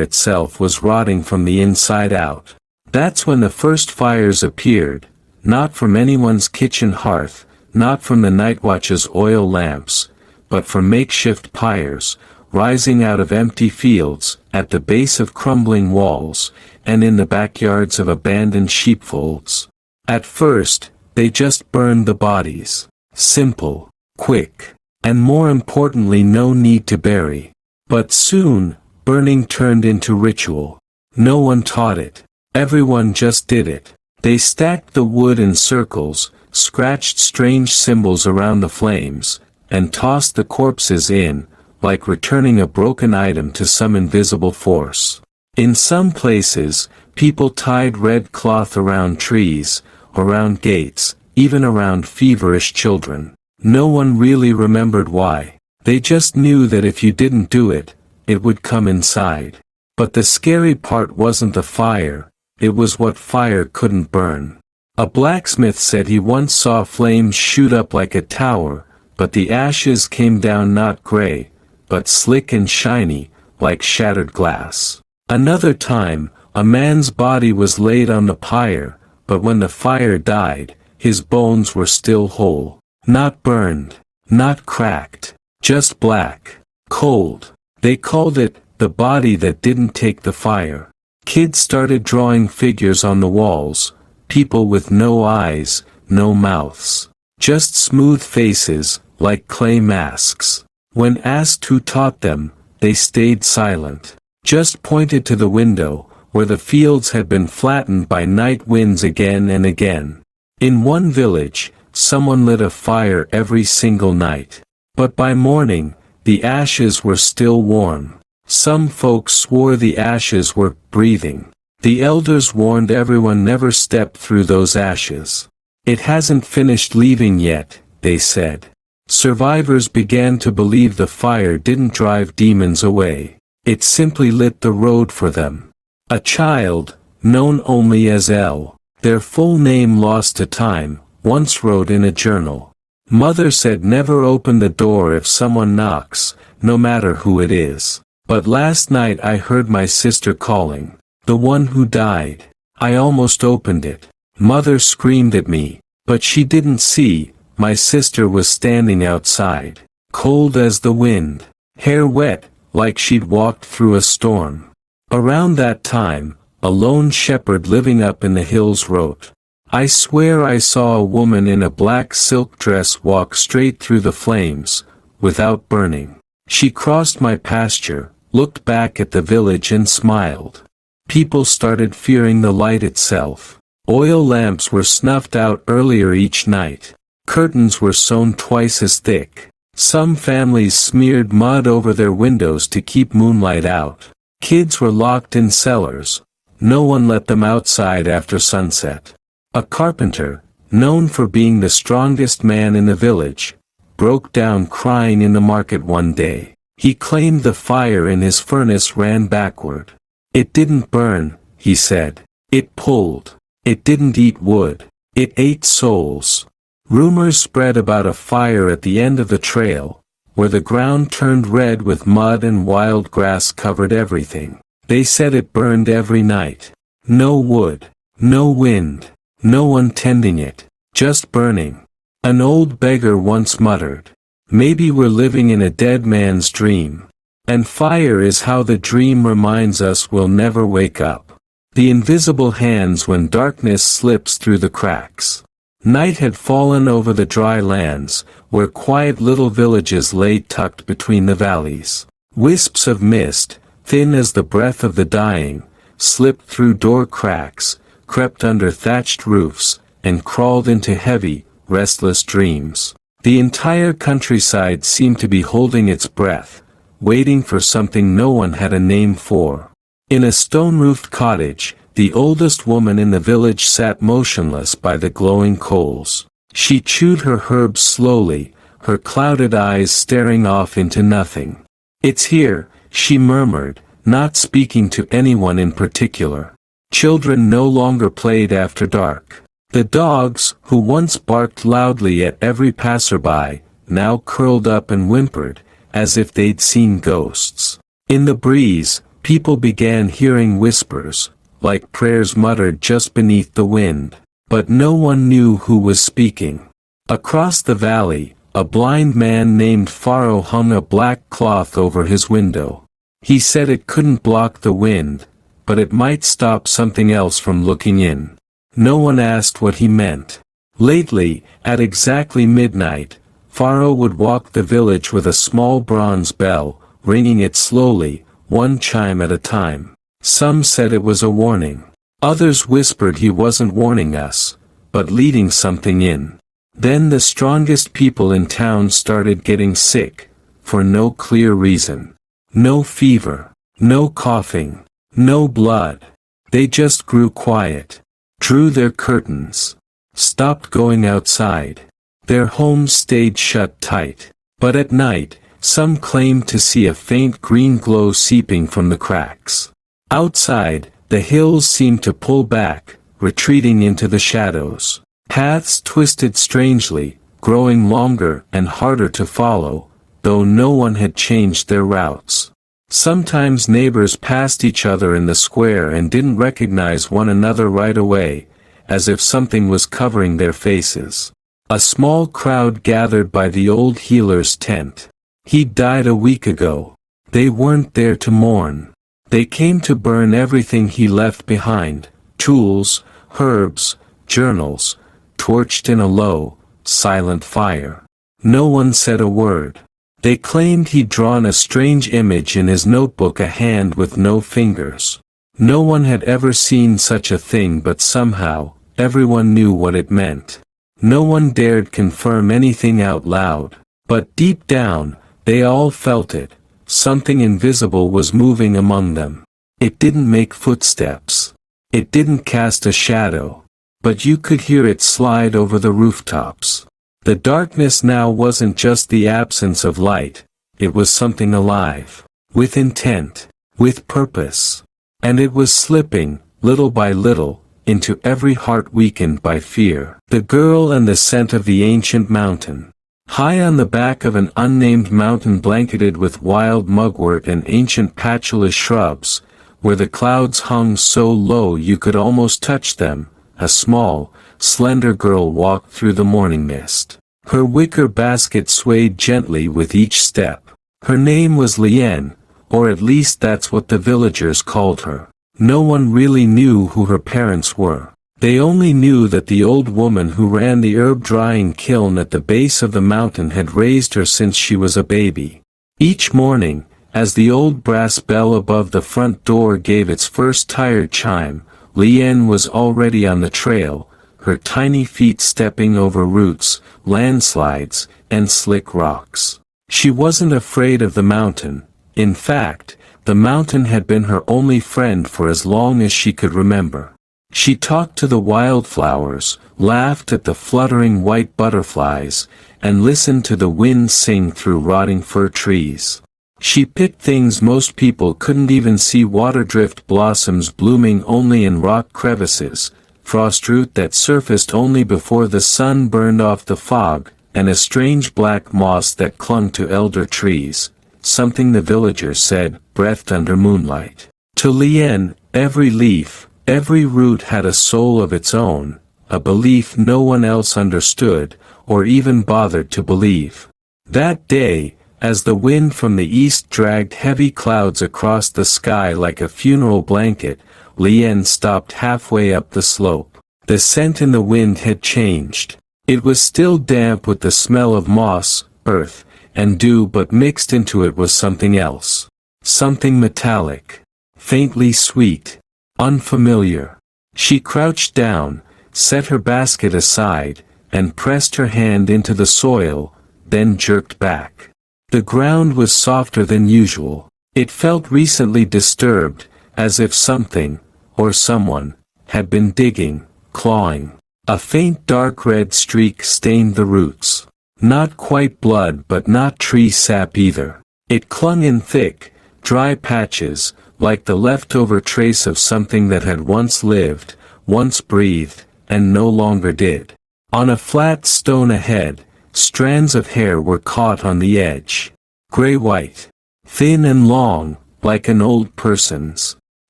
itself was rotting from the inside out. That's when the first fires appeared, not from anyone's kitchen hearth, not from the nightwatch's oil lamps, but from makeshift pyres, rising out of empty fields, at the base of crumbling walls, and in the backyards of abandoned sheepfolds. At first, they just burned the bodies. Simple, quick, and more importantly no need to bury. But soon, burning turned into ritual. No one taught it. Everyone just did it. They stacked the wood in circles, scratched strange symbols around the flames, and tossed the corpses in, like returning a broken item to some invisible force. In some places, people tied red cloth around trees, around gates, even around feverish children. No one really remembered why. They just knew that if you didn't do it, it would come inside. But the scary part wasn't the fire, it was what fire couldn't burn. A blacksmith said he once saw flames shoot up like a tower, but the ashes came down not gray, but slick and shiny, like shattered glass. Another time, a man's body was laid on the pyre, but when the fire died, his bones were still whole. Not burned, not cracked, just black, cold. They called it, the body that didn't take the fire. Kids started drawing figures on the walls, people with no eyes, no mouths. Just smooth faces, like clay masks. When asked who taught them, they stayed silent. Just pointed to the window, where the fields had been flattened by night winds again and again. In one village, someone lit a fire every single night. But by morning, the ashes were still warm. Some folks swore the ashes were breathing. The elders warned everyone never step through those ashes. It hasn't finished leaving yet, they said. Survivors began to believe the fire didn't drive demons away. It simply lit the road for them. A child, known only as L, their full name lost to time, once wrote in a journal. Mother said never open the door if someone knocks, no matter who it is. But last night I heard my sister calling. The one who died. I almost opened it. Mother screamed at me, but she didn't see, my sister was standing outside. Cold as the wind. Hair wet, like she'd walked through a storm. Around that time, a lone shepherd living up in the hills wrote, I swear I saw a woman in a black silk dress walk straight through the flames, without burning. She crossed my pasture, looked back at the village and smiled. People started fearing the light itself. Oil lamps were snuffed out earlier each night. Curtains were sewn twice as thick. Some families smeared mud over their windows to keep moonlight out. Kids were locked in cellars. No one let them outside after sunset. A carpenter, known for being the strongest man in the village, broke down crying in the market one day. He claimed the fire in his furnace ran backward. It didn't burn, he said. It pulled. It didn't eat wood. It ate souls. Rumors spread about a fire at the end of the trail, where the ground turned red with mud and wild grass covered everything. They said it burned every night. No wood, no wind, no one tending it, just burning. An old beggar once muttered, "Maybe we're living in a dead man's dream." And fire is how the dream reminds us we'll never wake up. The invisible hands when darkness slips through the cracks. Night had fallen over the dry lands, where quiet little villages lay tucked between the valleys. Wisps of mist, thin as the breath of the dying, slipped through door cracks, crept under thatched roofs, and crawled into heavy, restless dreams. The entire countryside seemed to be holding its breath, waiting for something no one had a name for. In a stone-roofed cottage, the oldest woman in the village sat motionless by the glowing coals. She chewed her herbs slowly, her clouded eyes staring off into nothing. "It's here," she murmured, not speaking to anyone in particular. Children no longer played after dark. The dogs, who once barked loudly at every passerby, now curled up and whimpered, as if they'd seen ghosts. In the breeze, people began hearing whispers, like prayers muttered just beneath the wind. But no one knew who was speaking. Across the valley, a blind man named Pharaoh hung a black cloth over his window. He said it couldn't block the wind, but it might stop something else from looking in. No one asked what he meant. Lately, at exactly midnight, Pharaoh would walk the village with a small bronze bell, ringing it slowly, one chime at a time. Some said it was a warning. Others whispered he wasn't warning us, but leading something in. Then the strongest people in town started getting sick, for no clear reason. No fever, no coughing, no blood. They just grew quiet, drew their curtains, stopped going outside. Their homes stayed shut tight. But at night, some claimed to see a faint green glow seeping from the cracks. Outside, the hills seemed to pull back, retreating into the shadows. Paths twisted strangely, growing longer and harder to follow, though no one had changed their routes. Sometimes neighbors passed each other in the square and didn't recognize one another right away, as if something was covering their faces. A small crowd gathered by the old healer's tent. He'd died a week ago. They weren't there to mourn. They came to burn everything he left behind, tools, herbs, journals, torched in a low, silent fire. No one said a word. They claimed he'd drawn a strange image in his notebook, a hand with no fingers. No one had ever seen such a thing, but somehow, everyone knew what it meant. No one dared confirm anything out loud, but deep down, they all felt it. Something invisible was moving among them. It didn't make footsteps. It didn't cast a shadow. But you could hear it slide over the rooftops. The darkness now wasn't just the absence of light, it was something alive, with intent, with purpose. And it was slipping, little by little, into every heart weakened by fear. The girl and the scent of the ancient mountain. High on the back of an unnamed mountain blanketed with wild mugwort and ancient patulous shrubs, where the clouds hung so low you could almost touch them, a small, slender girl walked through the morning mist. Her wicker basket swayed gently with each step. Her name was Lien, or at least that's what the villagers called her. No one really knew who her parents were. They only knew that the old woman who ran the herb drying kiln at the base of the mountain had raised her since she was a baby. Each morning, as the old brass bell above the front door gave its first tired chime, Lien was already on the trail, her tiny feet stepping over roots, landslides, and slick rocks. She wasn't afraid of the mountain. In fact, the mountain had been her only friend for as long as she could remember. She talked to the wildflowers, laughed at the fluttering white butterflies, and listened to the wind sing through rotting fir trees. She picked things most people couldn't even see: waterdrift blossoms blooming only in rock crevices, frostruit that surfaced only before the sun burned off the fog, and a strange black moss that clung to elder trees, something the villagers said breathed under moonlight. To Lien, every leaf, every root had a soul of its own, a belief no one else understood, or even bothered to believe. That day, as the wind from the east dragged heavy clouds across the sky like a funeral blanket, Lien stopped halfway up the slope. The scent in the wind had changed. It was still damp with the smell of moss, earth, and dew, but mixed into it was something else. Something metallic. Faintly sweet. Unfamiliar. She crouched down, set her basket aside, and pressed her hand into the soil, then jerked back. The ground was softer than usual. It felt recently disturbed, as if something, or someone, had been digging, clawing. A faint dark red streak stained the roots. Not quite blood, but not tree sap either. It clung in thick, dry patches, like the leftover trace of something that had once lived, once breathed, and no longer did. On a flat stone ahead, strands of hair were caught on the edge. Gray-white. Thin and long, like an old person's.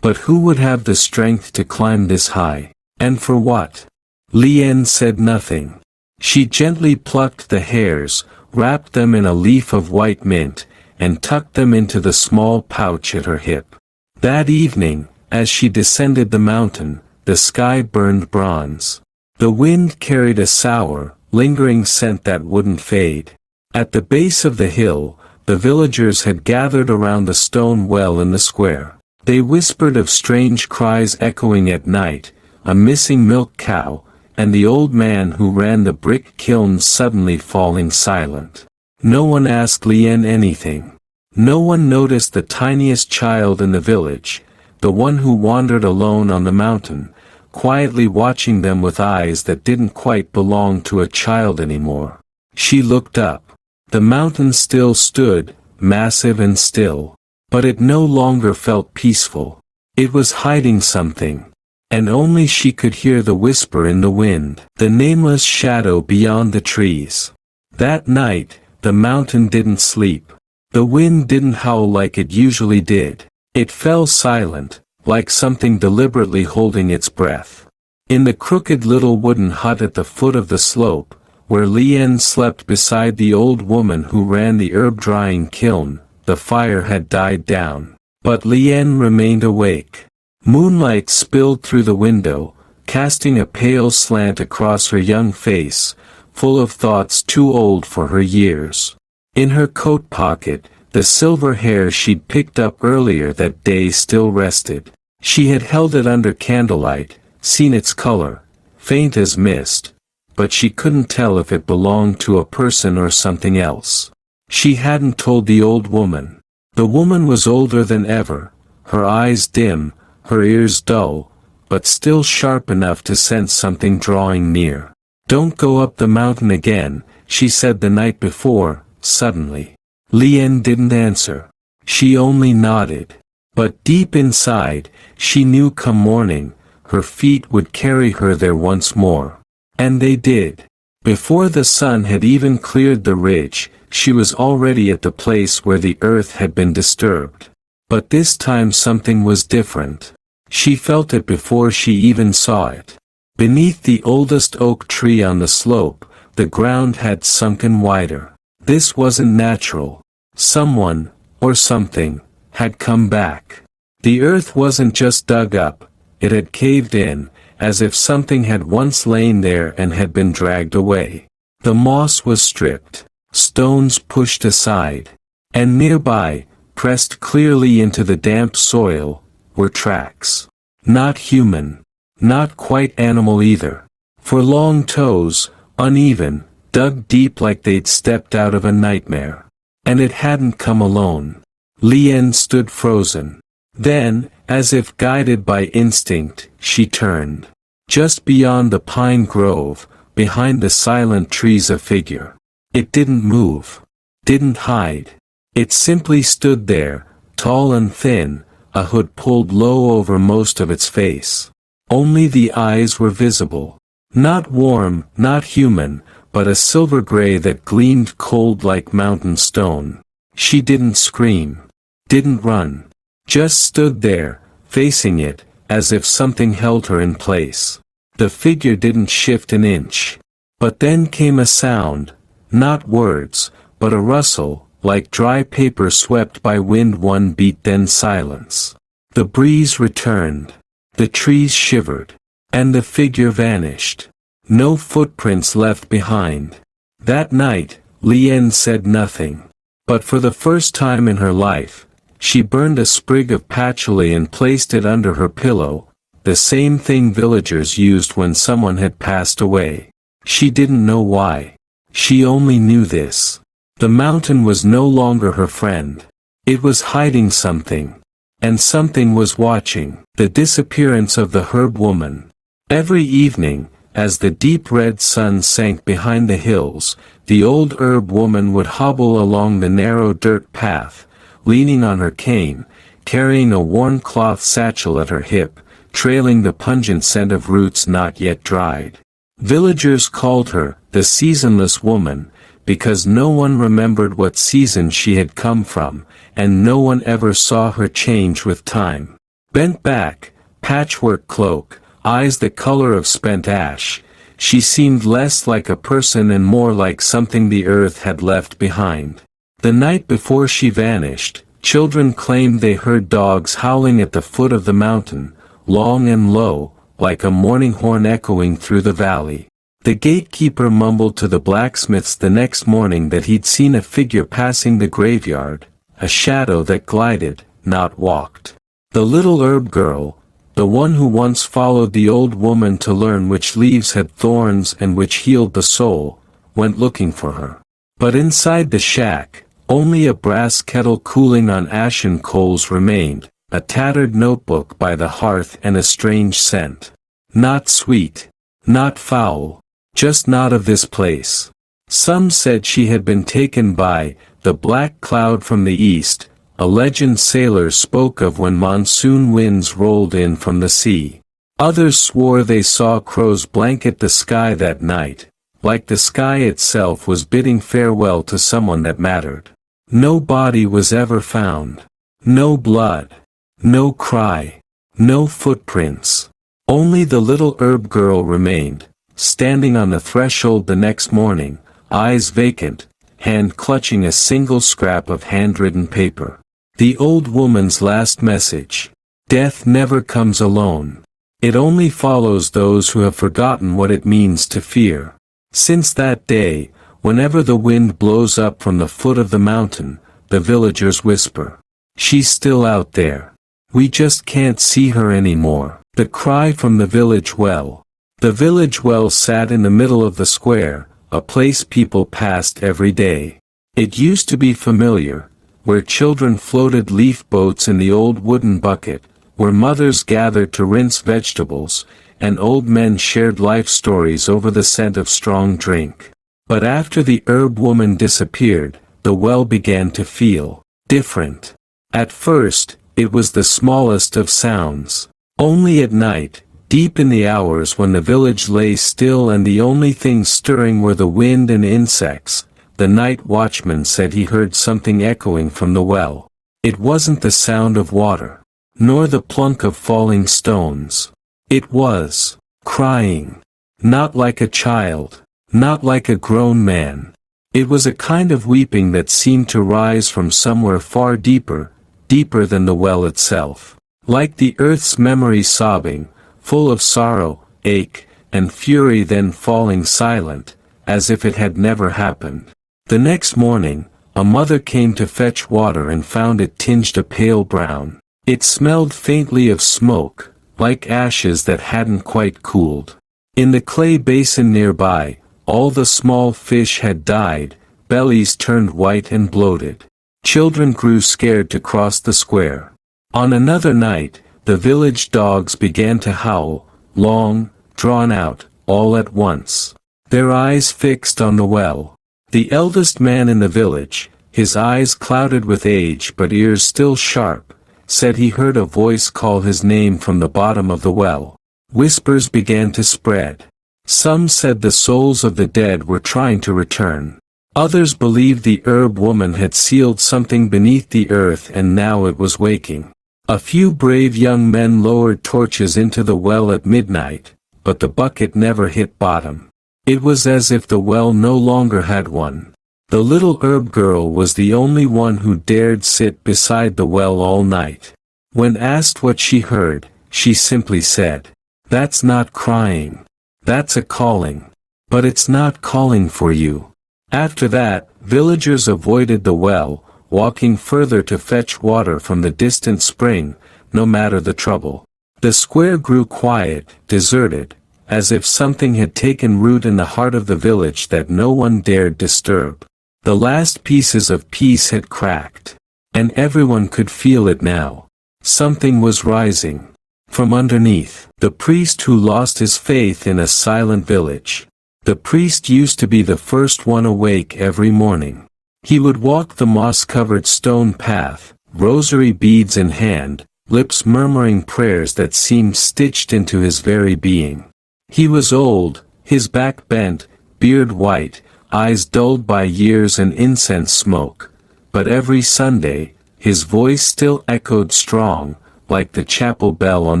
But who would have the strength to climb this high? And for what? Lien said nothing. She gently plucked the hairs, wrapped them in a leaf of white mint, and tucked them into the small pouch at her hip. That evening, as she descended the mountain, the sky burned bronze. The wind carried a sour, lingering scent that wouldn't fade. At the base of the hill, the villagers had gathered around the stone well in the square. They whispered of strange cries echoing at night, a missing milk cow, and the old man who ran the brick kiln suddenly falling silent. No one asked Lien anything. No one noticed the tiniest child in the village, the one who wandered alone on the mountain, quietly watching them with eyes that didn't quite belong to a child anymore. She looked up. The mountain still stood, massive and still. But it no longer felt peaceful. It was hiding something. And only she could hear the whisper in the wind, the nameless shadow beyond the trees. That night, the mountain didn't sleep. The wind didn't howl like it usually did. It fell silent, like something deliberately holding its breath. In the crooked little wooden hut at the foot of the slope, where Lien slept beside the old woman who ran the herb-drying kiln, the fire had died down. But Lien remained awake. Moonlight spilled through the window, casting a pale slant across her young face, full of thoughts too old for her years. In her coat pocket, the silver hair she'd picked up earlier that day still rested. She had held it under candlelight, seen its color, faint as mist, but she couldn't tell if it belonged to a person or something else. She hadn't told the old woman. The woman was older than ever, her eyes dim, her ears dull, but still sharp enough to sense something drawing near. "Don't go up the mountain again," she said the night before, suddenly. Lien didn't answer. She only nodded. But deep inside, she knew come morning, her feet would carry her there once more. And they did. Before the sun had even cleared the ridge, she was already at the place where the earth had been disturbed. But this time something was different. She felt it before she even saw it. Beneath the oldest oak tree on the slope, the ground had sunken wider. This wasn't natural. Someone, or something, had come back. The earth wasn't just dug up, it had caved in, as if something had once lain there and had been dragged away. The moss was stripped, stones pushed aside, and nearby, pressed clearly into the damp soil, were tracks. Not human, not quite animal either. For long toes, uneven, dug deep like they'd stepped out of a nightmare. And it hadn't come alone. Lien stood frozen. Then, As if guided by instinct, she turned. Just beyond the pine grove, behind the silent trees, a figure. It didn't move. Didn't hide. It simply stood there, tall and thin, a hood pulled low over most of its face. Only the eyes were visible. Not warm, not human, but a silver gray that gleamed cold like mountain stone. She didn't scream. Didn't run. Just stood there, facing it, as if something held her in place. The figure didn't shift an inch. But then came a sound, not words, but a rustle, like dry paper swept by wind. One beat, then silence. The breeze returned. The trees shivered. And the figure vanished. No footprints left behind. That night, Lien said nothing. But for the first time in her life, she burned a sprig of patchouli and placed it under her pillow, the same thing villagers used when someone had passed away. She didn't know why. She only knew this. The mountain was no longer her friend. It was hiding something. And something was watching. The disappearance of the herb woman. Every evening, as the deep red sun sank behind the hills, the old herb woman would hobble along the narrow dirt path, leaning on her cane, carrying a worn cloth satchel at her hip, trailing the pungent scent of roots not yet dried. Villagers called her the seasonless woman, because no one remembered what season she had come from, and no one ever saw her change with time. Bent back, patchwork cloak, eyes the color of spent ash, she seemed less like a person and more like something the earth had left behind. The night before she vanished, children claimed they heard dogs howling at the foot of the mountain, long and low, like a morning horn echoing through the valley. The gatekeeper mumbled to the blacksmiths the next morning that he'd seen a figure passing the graveyard, a shadow that glided, not walked. The little herb girl, the one who once followed the old woman to learn which leaves had thorns and which healed the soul, went looking for her. But inside the shack, only a brass kettle cooling on ashen coals remained, a tattered notebook by the hearth and a strange scent. Not sweet. Not foul. Just not of this place. Some said she had been taken by the black cloud from the east, a legend sailors spoke of when monsoon winds rolled in from the sea. Others swore they saw crows blanket the sky that night, like the sky itself was bidding farewell to someone that mattered. No body was ever found. No blood. No cry. No footprints. Only the little herb girl remained, standing on the threshold the next morning, eyes vacant, hand clutching a single scrap of handwritten paper. The old woman's last message. Death never comes alone. It only follows those who have forgotten what it means to fear. Since that day, whenever the wind blows up from the foot of the mountain, the villagers whisper, "She's still out there. We just can't see her anymore." The cry from the village well. The village well sat in the middle of the square, a place people passed every day. It used to be familiar, where children floated leaf boats in the old wooden bucket, where mothers gathered to rinse vegetables, and old men shared life stories over the scent of strong drink. But after the herb woman disappeared, the well began to feel different. At first, it was the smallest of sounds. Only at night, deep in the hours when the village lay still and the only things stirring were the wind and insects, the night watchman said he heard something echoing from the well. It wasn't the sound of water, nor the plunk of falling stones. It was crying. Not like a child, not like a grown man. It was a kind of weeping that seemed to rise from somewhere far deeper, deeper than the well itself. Like the earth's memory sobbing, full of sorrow, ache, and fury, then falling silent, as if it had never happened. The next morning, a mother came to fetch water and found it tinged a pale brown. It smelled faintly of smoke, like ashes that hadn't quite cooled. In the clay basin nearby, all the small fish had died, bellies turned white and bloated. Children grew scared to cross the square. On another night, the village dogs began to howl, long, drawn out, all at once. Their eyes fixed on the well. The eldest man in the village, his eyes clouded with age but ears still sharp, said he heard a voice call his name from the bottom of the well. Whispers began to spread. Some said the souls of the dead were trying to return. Others believed the herb woman had sealed something beneath the earth and now it was waking. A few brave young men lowered torches into the well at midnight, but the bucket never hit bottom. It was as if the well no longer had one. The little herb girl was the only one who dared sit beside the well all night. When asked what she heard, she simply said, "That's not crying. That's a calling. But it's not calling for you." After that, villagers avoided the well, walking further to fetch water from the distant spring, no matter the trouble. The square grew quiet, deserted, as if something had taken root in the heart of the village that no one dared disturb. The last pieces of peace had cracked. And everyone could feel it now. Something was rising. From underneath, the priest who lost his faith in a silent village. The priest used to be the first one awake every morning. He would walk the moss-covered stone path, rosary beads in hand, lips murmuring prayers that seemed stitched into his very being. He was old, his back bent, beard white, eyes dulled by years and incense smoke, but every Sunday, his voice still echoed strong, like the chapel bell on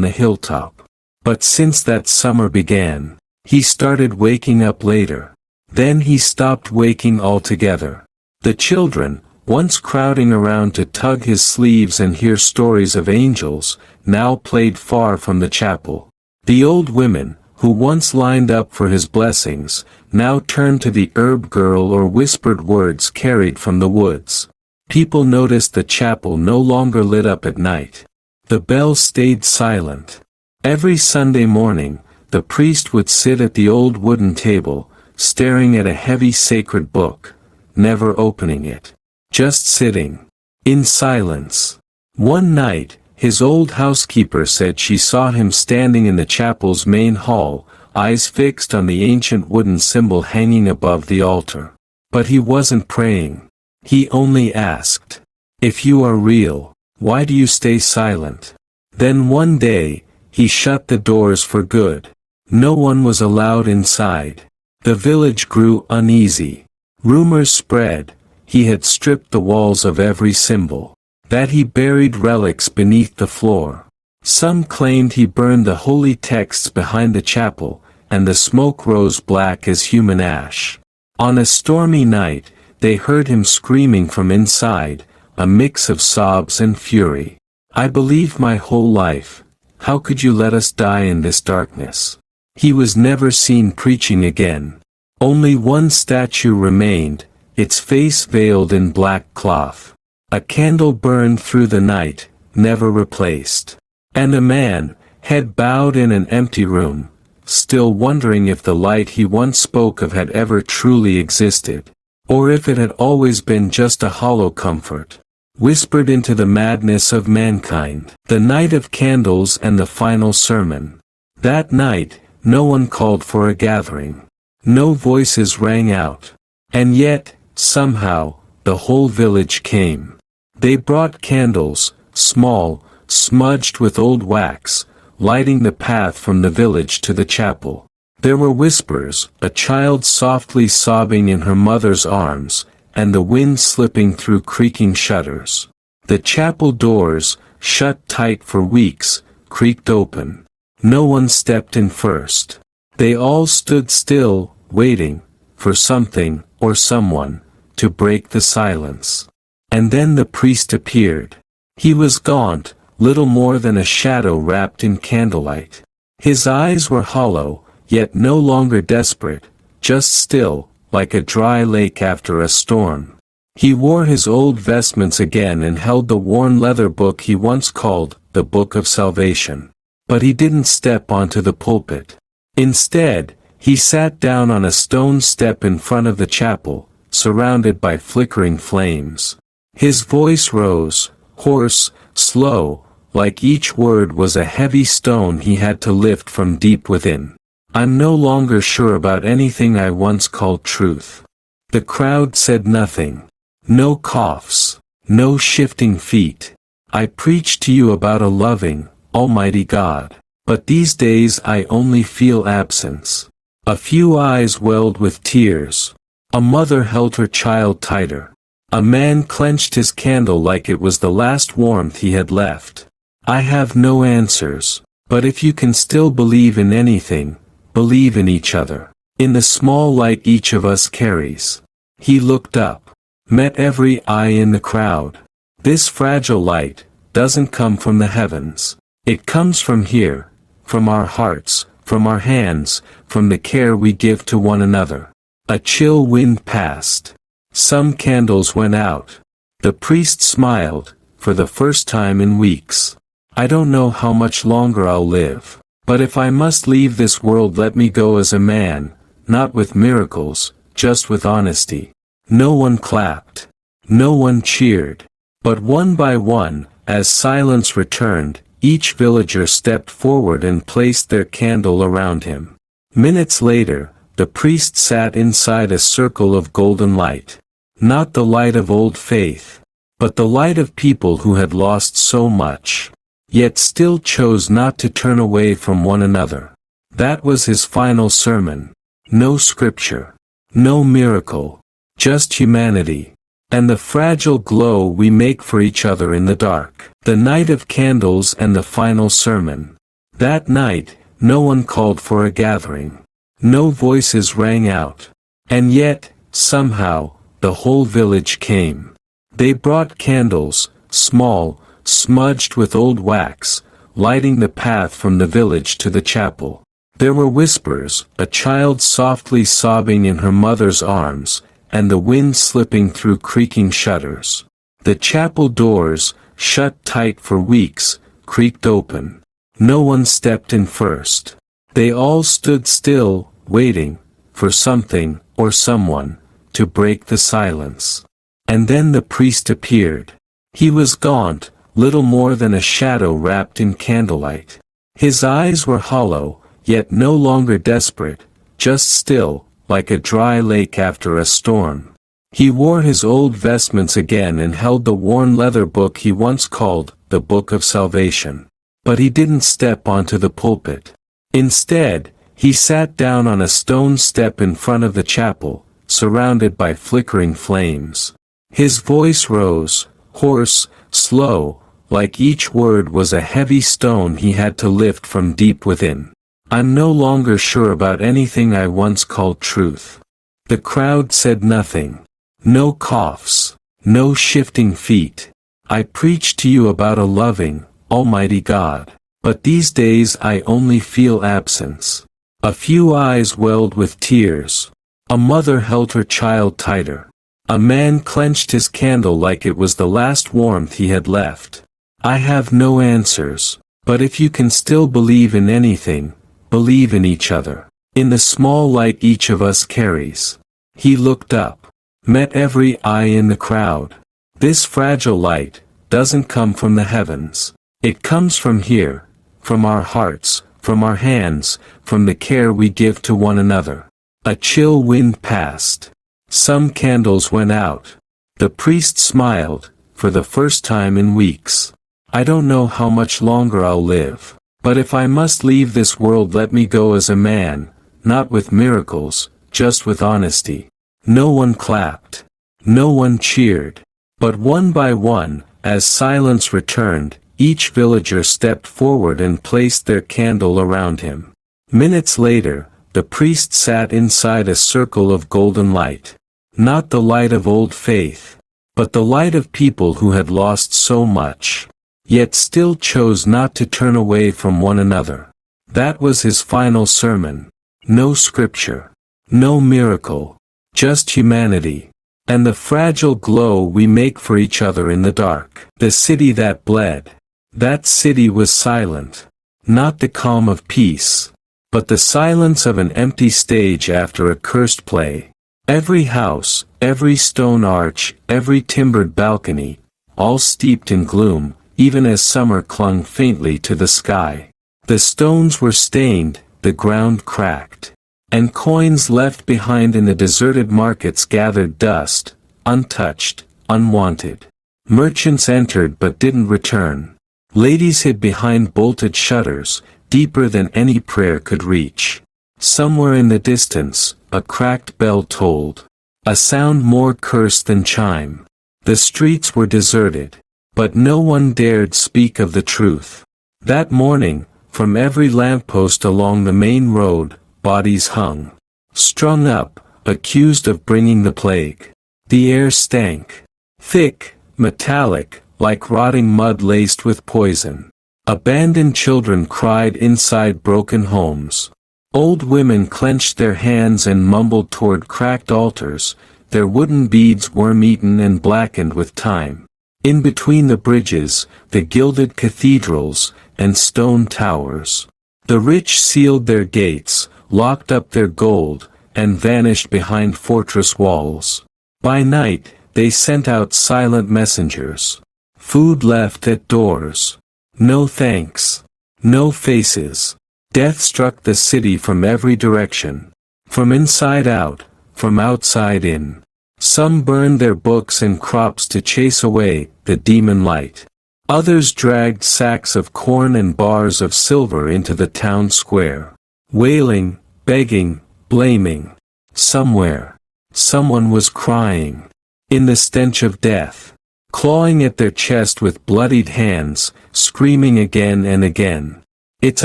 the hilltop. But since that summer began, he started waking up later. Then he stopped waking altogether. The children, once crowding around to tug his sleeves and hear stories of angels, now played far from the chapel. The old women, who once lined up for his blessings, now turned to the herb girl or whispered words carried from the woods. People noticed the chapel no longer lit up at night. The bell stayed silent. Every Sunday morning, the priest would sit at the old wooden table, staring at a heavy sacred book, never opening it. Just sitting. In silence. One night, his old housekeeper said she saw him standing in the chapel's main hall, eyes fixed on the ancient wooden symbol hanging above the altar. But he wasn't praying. He only asked, "If you are real, why do you stay silent?" Then one day, he shut the doors for good. No one was allowed inside. The village grew uneasy. Rumors spread. He had stripped the walls of every symbol. That he buried relics beneath the floor. Some claimed he burned the holy texts behind the chapel, and the smoke rose black as human ash. On a stormy night, they heard him screaming from inside, a mix of sobs and fury. "I believed my whole life. How could you let us die in this darkness?" He was never seen preaching again. Only one statue remained, its face veiled in black cloth. A candle burned through the night, never replaced. And a man, head bowed in an empty room, still wondering if the light he once spoke of had ever truly existed, or if it had always been just a hollow comfort, whispered into the madness of mankind. The night of candles and the final sermon. That night, no one called for a gathering. No voices rang out. And yet, somehow, the whole village came. They brought candles, small, smudged with old wax, lighting the path from the village to the chapel. There were whispers, a child softly sobbing in her mother's arms, and the wind slipping through creaking shutters. The chapel doors, shut tight for weeks, creaked open. No one stepped in first. They all stood still, waiting, for something, or someone, to break the silence. And then the priest appeared. He was gaunt, little more than a shadow wrapped in candlelight. His eyes were hollow, yet no longer desperate, just still, like a dry lake after a storm. He wore his old vestments again and held the worn leather book he once called the Book of Salvation. But he didn't step onto the pulpit. Instead, he sat down on a stone step in front of the chapel, surrounded by flickering flames. His voice rose, hoarse, slow, like each word was a heavy stone he had to lift from deep within. I'm no longer sure about anything I once called truth. The crowd said nothing. No coughs. No shifting feet. I preach to you about a loving, almighty God. But these days I only feel absence. A few eyes welled with tears. A mother held her child tighter. A man clenched his candle like it was the last warmth he had left. I have no answers, but if you can still believe in anything, believe in each other, in the small light each of us carries. He looked up, met every eye in the crowd. This fragile light doesn't come from the heavens. It comes from here, from our hearts, from our hands, from the care we give to one another. A chill wind passed. Some candles went out. The priest smiled, for the first time in weeks. I don't know how much longer I'll live. But if I must leave this world, let me go as a man, not with miracles, just with honesty. No one clapped. No one cheered. But one by one, as silence returned, each villager stepped forward and placed their candle around him. Minutes later, the priest sat inside a circle of golden light. Not the light of old faith, but the light of people who had lost so much, yet still chose not to turn away from one another. That was his final sermon. No scripture. No miracle. Just humanity. And the fragile glow we make for each other in the dark. The night of candles and the final sermon. That night, no one called for a gathering. No voices rang out. And yet, somehow, the whole village came. They brought candles, small, smudged with old wax, lighting the path from the village to the chapel. There were whispers, a child softly sobbing in her mother's arms, and the wind slipping through creaking shutters. The chapel doors, shut tight for weeks, creaked open. No one stepped in first. They all stood still, waiting, for something, or someone, to break the silence. And then the priest appeared. He was gaunt, little more than a shadow wrapped in candlelight. His eyes were hollow, yet no longer desperate, just still, like a dry lake after a storm. He wore his old vestments again and held the worn leather book he once called the Book of Salvation. But he didn't step onto the pulpit. Instead, he sat down on a stone step in front of the chapel, surrounded by flickering flames. His voice rose, hoarse, slow, like each word was a heavy stone he had to lift from deep within. I'm no longer sure about anything I once called truth. The crowd said nothing. No coughs. No shifting feet. I preach to you about a loving, almighty God. But these days I only feel absence. A few eyes welled with tears. A mother held her child tighter. A man clenched his candle like it was the last warmth he had left. I have no answers, but if you can still believe in anything, believe in each other, in the small light each of us carries. He looked up, met every eye in the crowd. This fragile light doesn't come from the heavens. It comes from here, from our hearts, from our hands, from the care we give to one another. A chill wind passed. Some candles went out. The priest smiled, for the first time in weeks. I don't know how much longer I'll live. But if I must leave this world, let me go as a man, not with miracles, just with honesty. No one clapped. No one cheered. But one by one, as silence returned, each villager stepped forward and placed their candle around him. Minutes later, the priest sat inside a circle of golden light. Not the light of old faith, but the light of people who had lost so much, yet still chose not to turn away from one another. That was his final sermon. No scripture. No miracle. Just humanity. And the fragile glow we make for each other in the dark. The city that bled. That city was silent. Not the calm of peace, but the silence of an empty stage after a cursed play. Every house, every stone arch, every timbered balcony, all steeped in gloom, even as summer clung faintly to the sky. The stones were stained, the ground cracked, and coins left behind in the deserted markets gathered dust, untouched, unwanted. Merchants entered but didn't return. Ladies hid behind bolted shutters, deeper than any prayer could reach. Somewhere in the distance, a cracked bell tolled. A sound more curse than chime. The streets were deserted, but no one dared speak of the truth. That morning, from every lamppost along the main road, bodies hung. Strung up, accused of bringing the plague. The air stank. Thick, metallic, like rotting mud laced with poison. Abandoned children cried inside broken homes. Old women clenched their hands and mumbled toward cracked altars, their wooden beads worm-eaten and blackened with time. In between the bridges, the gilded cathedrals, and stone towers. The rich sealed their gates, locked up their gold, and vanished behind fortress walls. By night, they sent out silent messengers. Food left at doors. No thanks. No faces. Death struck the city from every direction. From inside out, from outside in. Some burned their books and crops to chase away the demon light. Others dragged sacks of corn and bars of silver into the town square. Wailing, begging, blaming. Somewhere, someone was crying. In the stench of death. Clawing at their chest with bloodied hands, screaming again and again. It's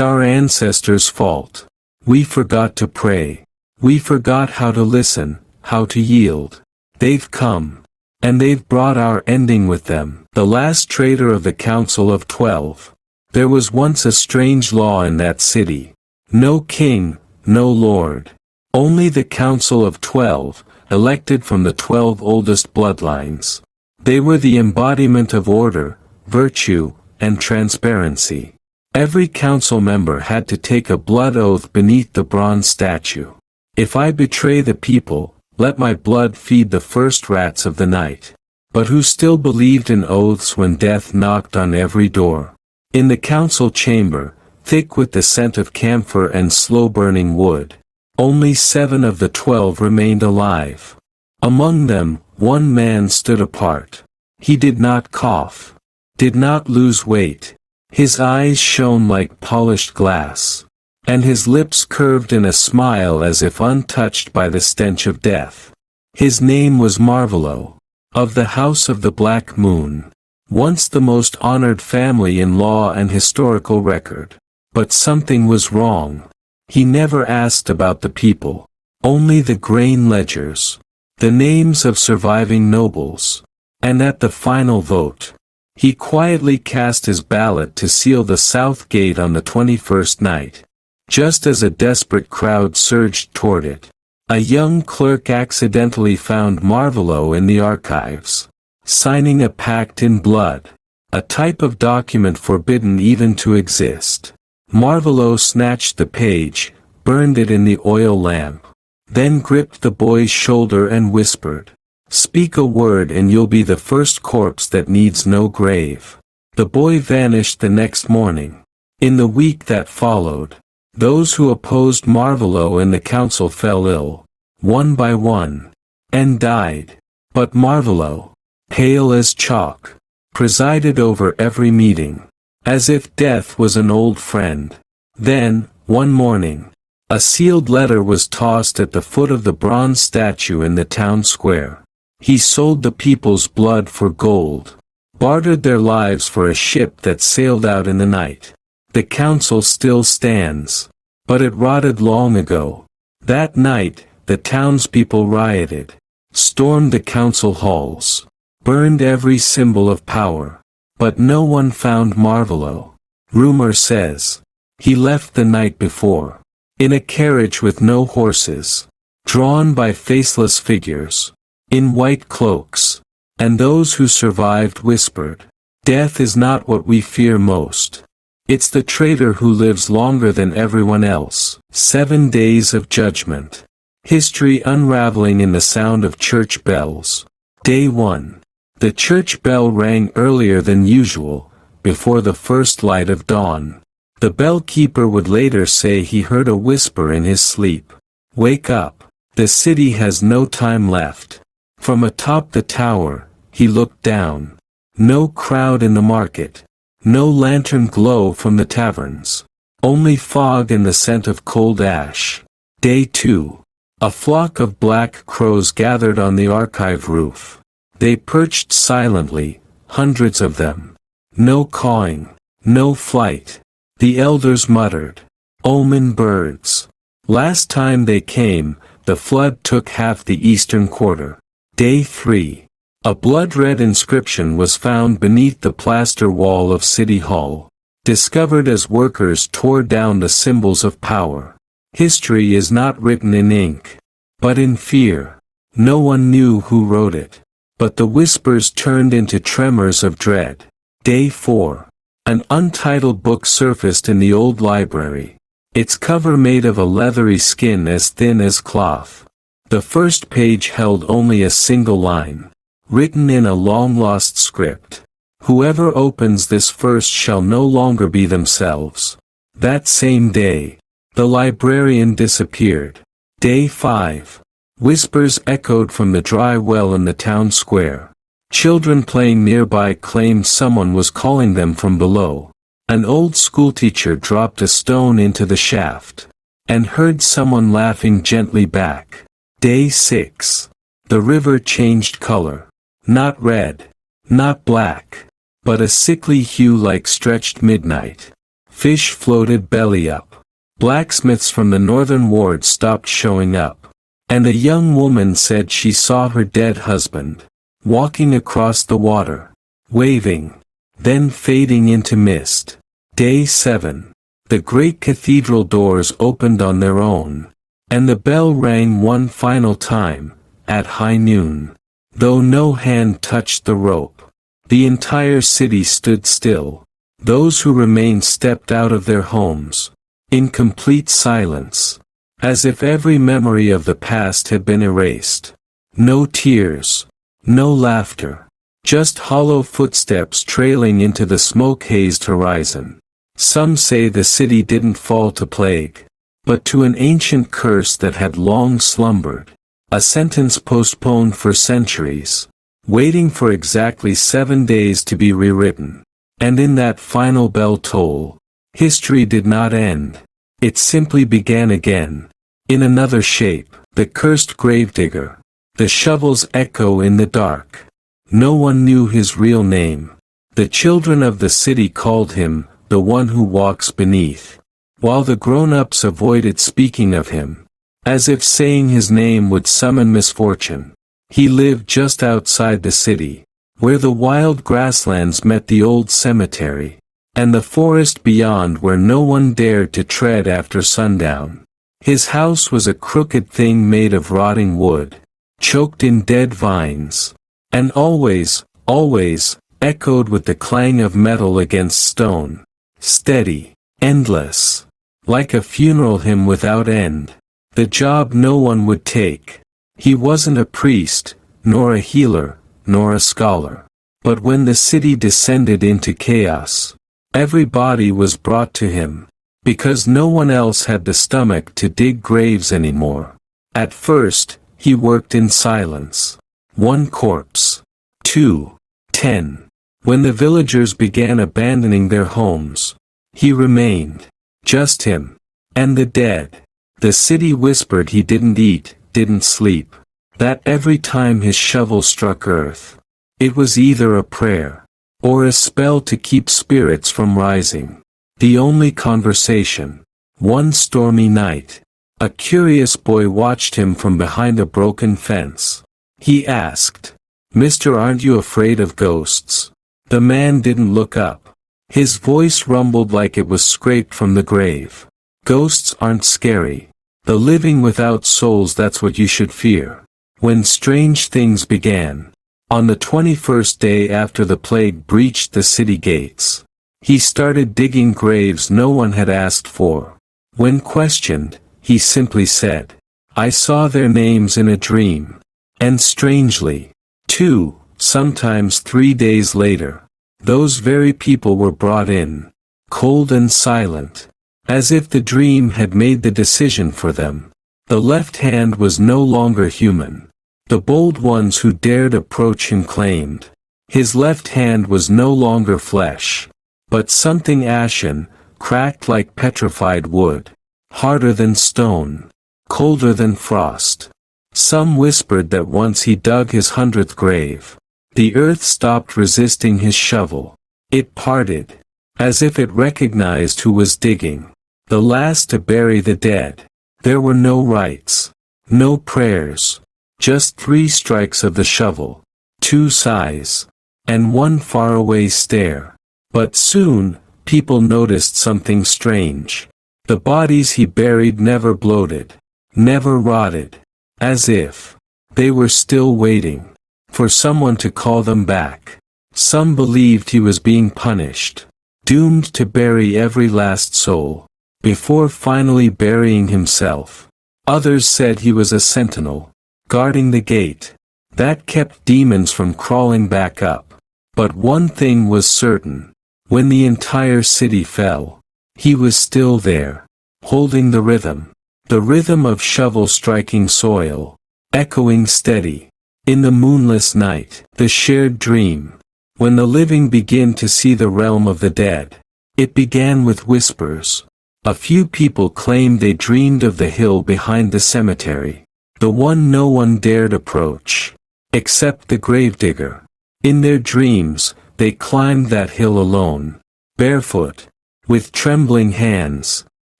our ancestors' fault. We forgot to pray. We forgot how to listen, how to yield. They've come. And they've brought our ending with them. The last traitor of the Council of 12. There was once a strange law in that city. No king, no lord. Only the Council of 12, elected from the 12 oldest bloodlines. They were the embodiment of order, virtue, and transparency. Every council member had to take a blood oath beneath the bronze statue. If I betray the people, let my blood feed the first rats of the night. But who still believed in oaths when death knocked on every door? In the council chamber, thick with the scent of camphor and slow-burning wood, only 7 of the 12 remained alive. Among them, one man stood apart. He did not cough. Did not lose weight. His eyes shone like polished glass. And his lips curved in a smile as if untouched by the stench of death. His name was Marvolo, of the House of the Black Moon. Once the most honored family in law and historical record. But something was wrong. He never asked about the people. Only the grain ledgers. The names of surviving nobles. And at the final vote, he quietly cast his ballot to seal the south gate on the 21st night. Just as a desperate crowd surged toward it, a young clerk accidentally found Marvolo in the archives, signing a pact in blood, a type of document forbidden even to exist. Marvolo snatched the page, burned it in the oil lamp, then gripped the boy's shoulder and whispered, "Speak a word and you'll be the first corpse that needs no grave." The boy vanished the next morning. In the week that followed, those who opposed Marvolo and the council fell ill, one by one, and died. But Marvolo, pale as chalk, presided over every meeting, as if death was an old friend. Then, one morning, a sealed letter was tossed at the foot of the bronze statue in the town square. He sold the people's blood for gold, bartered their lives for a ship that sailed out in the night. The council still stands. But it rotted long ago. That night, the townspeople rioted, stormed the council halls, burned every symbol of power. But no one found Marvolo. Rumor says, he left the night before, in a carriage with no horses, drawn by faceless figures, in white cloaks. And those who survived whispered, "Death is not what we fear most. It's the traitor who lives longer than everyone else." 7 days of judgment. History unraveling in the sound of church bells. Day 1. The church bell rang earlier than usual, before the first light of dawn. The bell-keeper would later say he heard a whisper in his sleep. "Wake up. The city has no time left." From atop the tower, he looked down. No crowd in the market. No lantern glow from the taverns. Only fog and the scent of cold ash. Day 2. A flock of black crows gathered on the archive roof. They perched silently, hundreds of them. No cawing. No flight. The elders muttered. "Omen birds." Last time they came, the flood took half the eastern quarter. Day 3. A blood-red inscription was found beneath the plaster wall of City Hall, discovered as workers tore down the symbols of power. History is not written in ink, but in fear. No one knew who wrote it, but the whispers turned into tremors of dread. Day 4. An untitled book surfaced in the old library, its cover made of a leathery skin as thin as cloth. The first page held only a single line, written in a long-lost script. "Whoever opens this first shall no longer be themselves." That same day, the librarian disappeared. Day 5. Whispers echoed from the dry well in the town square. Children playing nearby claimed someone was calling them from below. An old schoolteacher dropped a stone into the shaft, and heard someone laughing gently back. Day 6. The river changed color. Not red, not black, but a sickly hue like stretched midnight. Fish floated belly up. Blacksmiths from the northern ward stopped showing up. And a young woman said she saw her dead husband, walking across the water, waving, then fading into mist. Day 7. The great cathedral doors opened on their own, and the bell rang one final time, at high noon. Though no hand touched the rope, the entire city stood still. Those who remained stepped out of their homes, in complete silence, as if every memory of the past had been erased. No tears, no laughter, just hollow footsteps trailing into the smoke-hazed horizon. Some say the city didn't fall to plague, but to an ancient curse that had long slumbered. A sentence postponed for centuries, waiting for exactly 7 days to be rewritten. And in that final bell toll, history did not end. It simply began again, in another shape. The cursed gravedigger. The shovels echo in the dark. No one knew his real name. The children of the city called him, the one who walks beneath, while the grown-ups avoided speaking of him, as if saying his name would summon misfortune. He lived just outside the city, where the wild grasslands met the old cemetery, and the forest beyond where no one dared to tread after sundown. His house was a crooked thing made of rotting wood, choked in dead vines, and always, always, echoed with the clang of metal against stone. Steady, endless, like a funeral hymn without end. The job no one would take. He wasn't a priest, nor a healer, nor a scholar. But when the city descended into chaos, every body was brought to him, because no one else had the stomach to dig graves anymore. At first, he worked in silence. 1 corpse. 2. 10. When the villagers began abandoning their homes, he remained. Just him. And the dead. The city whispered he didn't eat, didn't sleep. That every time his shovel struck earth, it was either a prayer, or a spell to keep spirits from rising. The only conversation. One stormy night, a curious boy watched him from behind a broken fence. He asked, "Mister, aren't you afraid of ghosts?" The man didn't look up. His voice rumbled like it was scraped from the grave. "Ghosts aren't scary. The living without souls, that's what you should fear." When strange things began. On the 21st day after the plague breached the city gates, he started digging graves no one had asked for. When questioned, he simply said, "I saw their names in a dream." And strangely, 2, sometimes 3 days later, Those very people were brought in, cold and silent, as if the dream had made the decision for them. The left hand was no longer human. The bold ones who dared approach him claimed. His left hand was no longer flesh, but something ashen, cracked like petrified wood, harder than stone, colder than frost. Some whispered that once he dug his 100th grave. The earth stopped resisting his shovel. It parted, as if it recognized who was digging. The last to bury the dead. There were no rites, no prayers, just 3 strikes of the shovel, 2 sighs, and 1 faraway stare. But soon, people noticed something strange. The bodies he buried never bloated, never rotted, as if they were still waiting for someone to call them back. Some believed he was being punished, doomed to bury every last soul, before finally burying himself. Others said he was a sentinel, guarding the gate, that kept demons from crawling back up. But one thing was certain, when the entire city fell, he was still there, holding the rhythm of shovel striking soil, echoing steady. In the moonless night, the shared dream, when the living begin to see the realm of the dead, it began with whispers. A few people claimed they dreamed of the hill behind the cemetery, the one no one dared approach, except the gravedigger. In their dreams, they climbed that hill alone, barefoot, with trembling hands,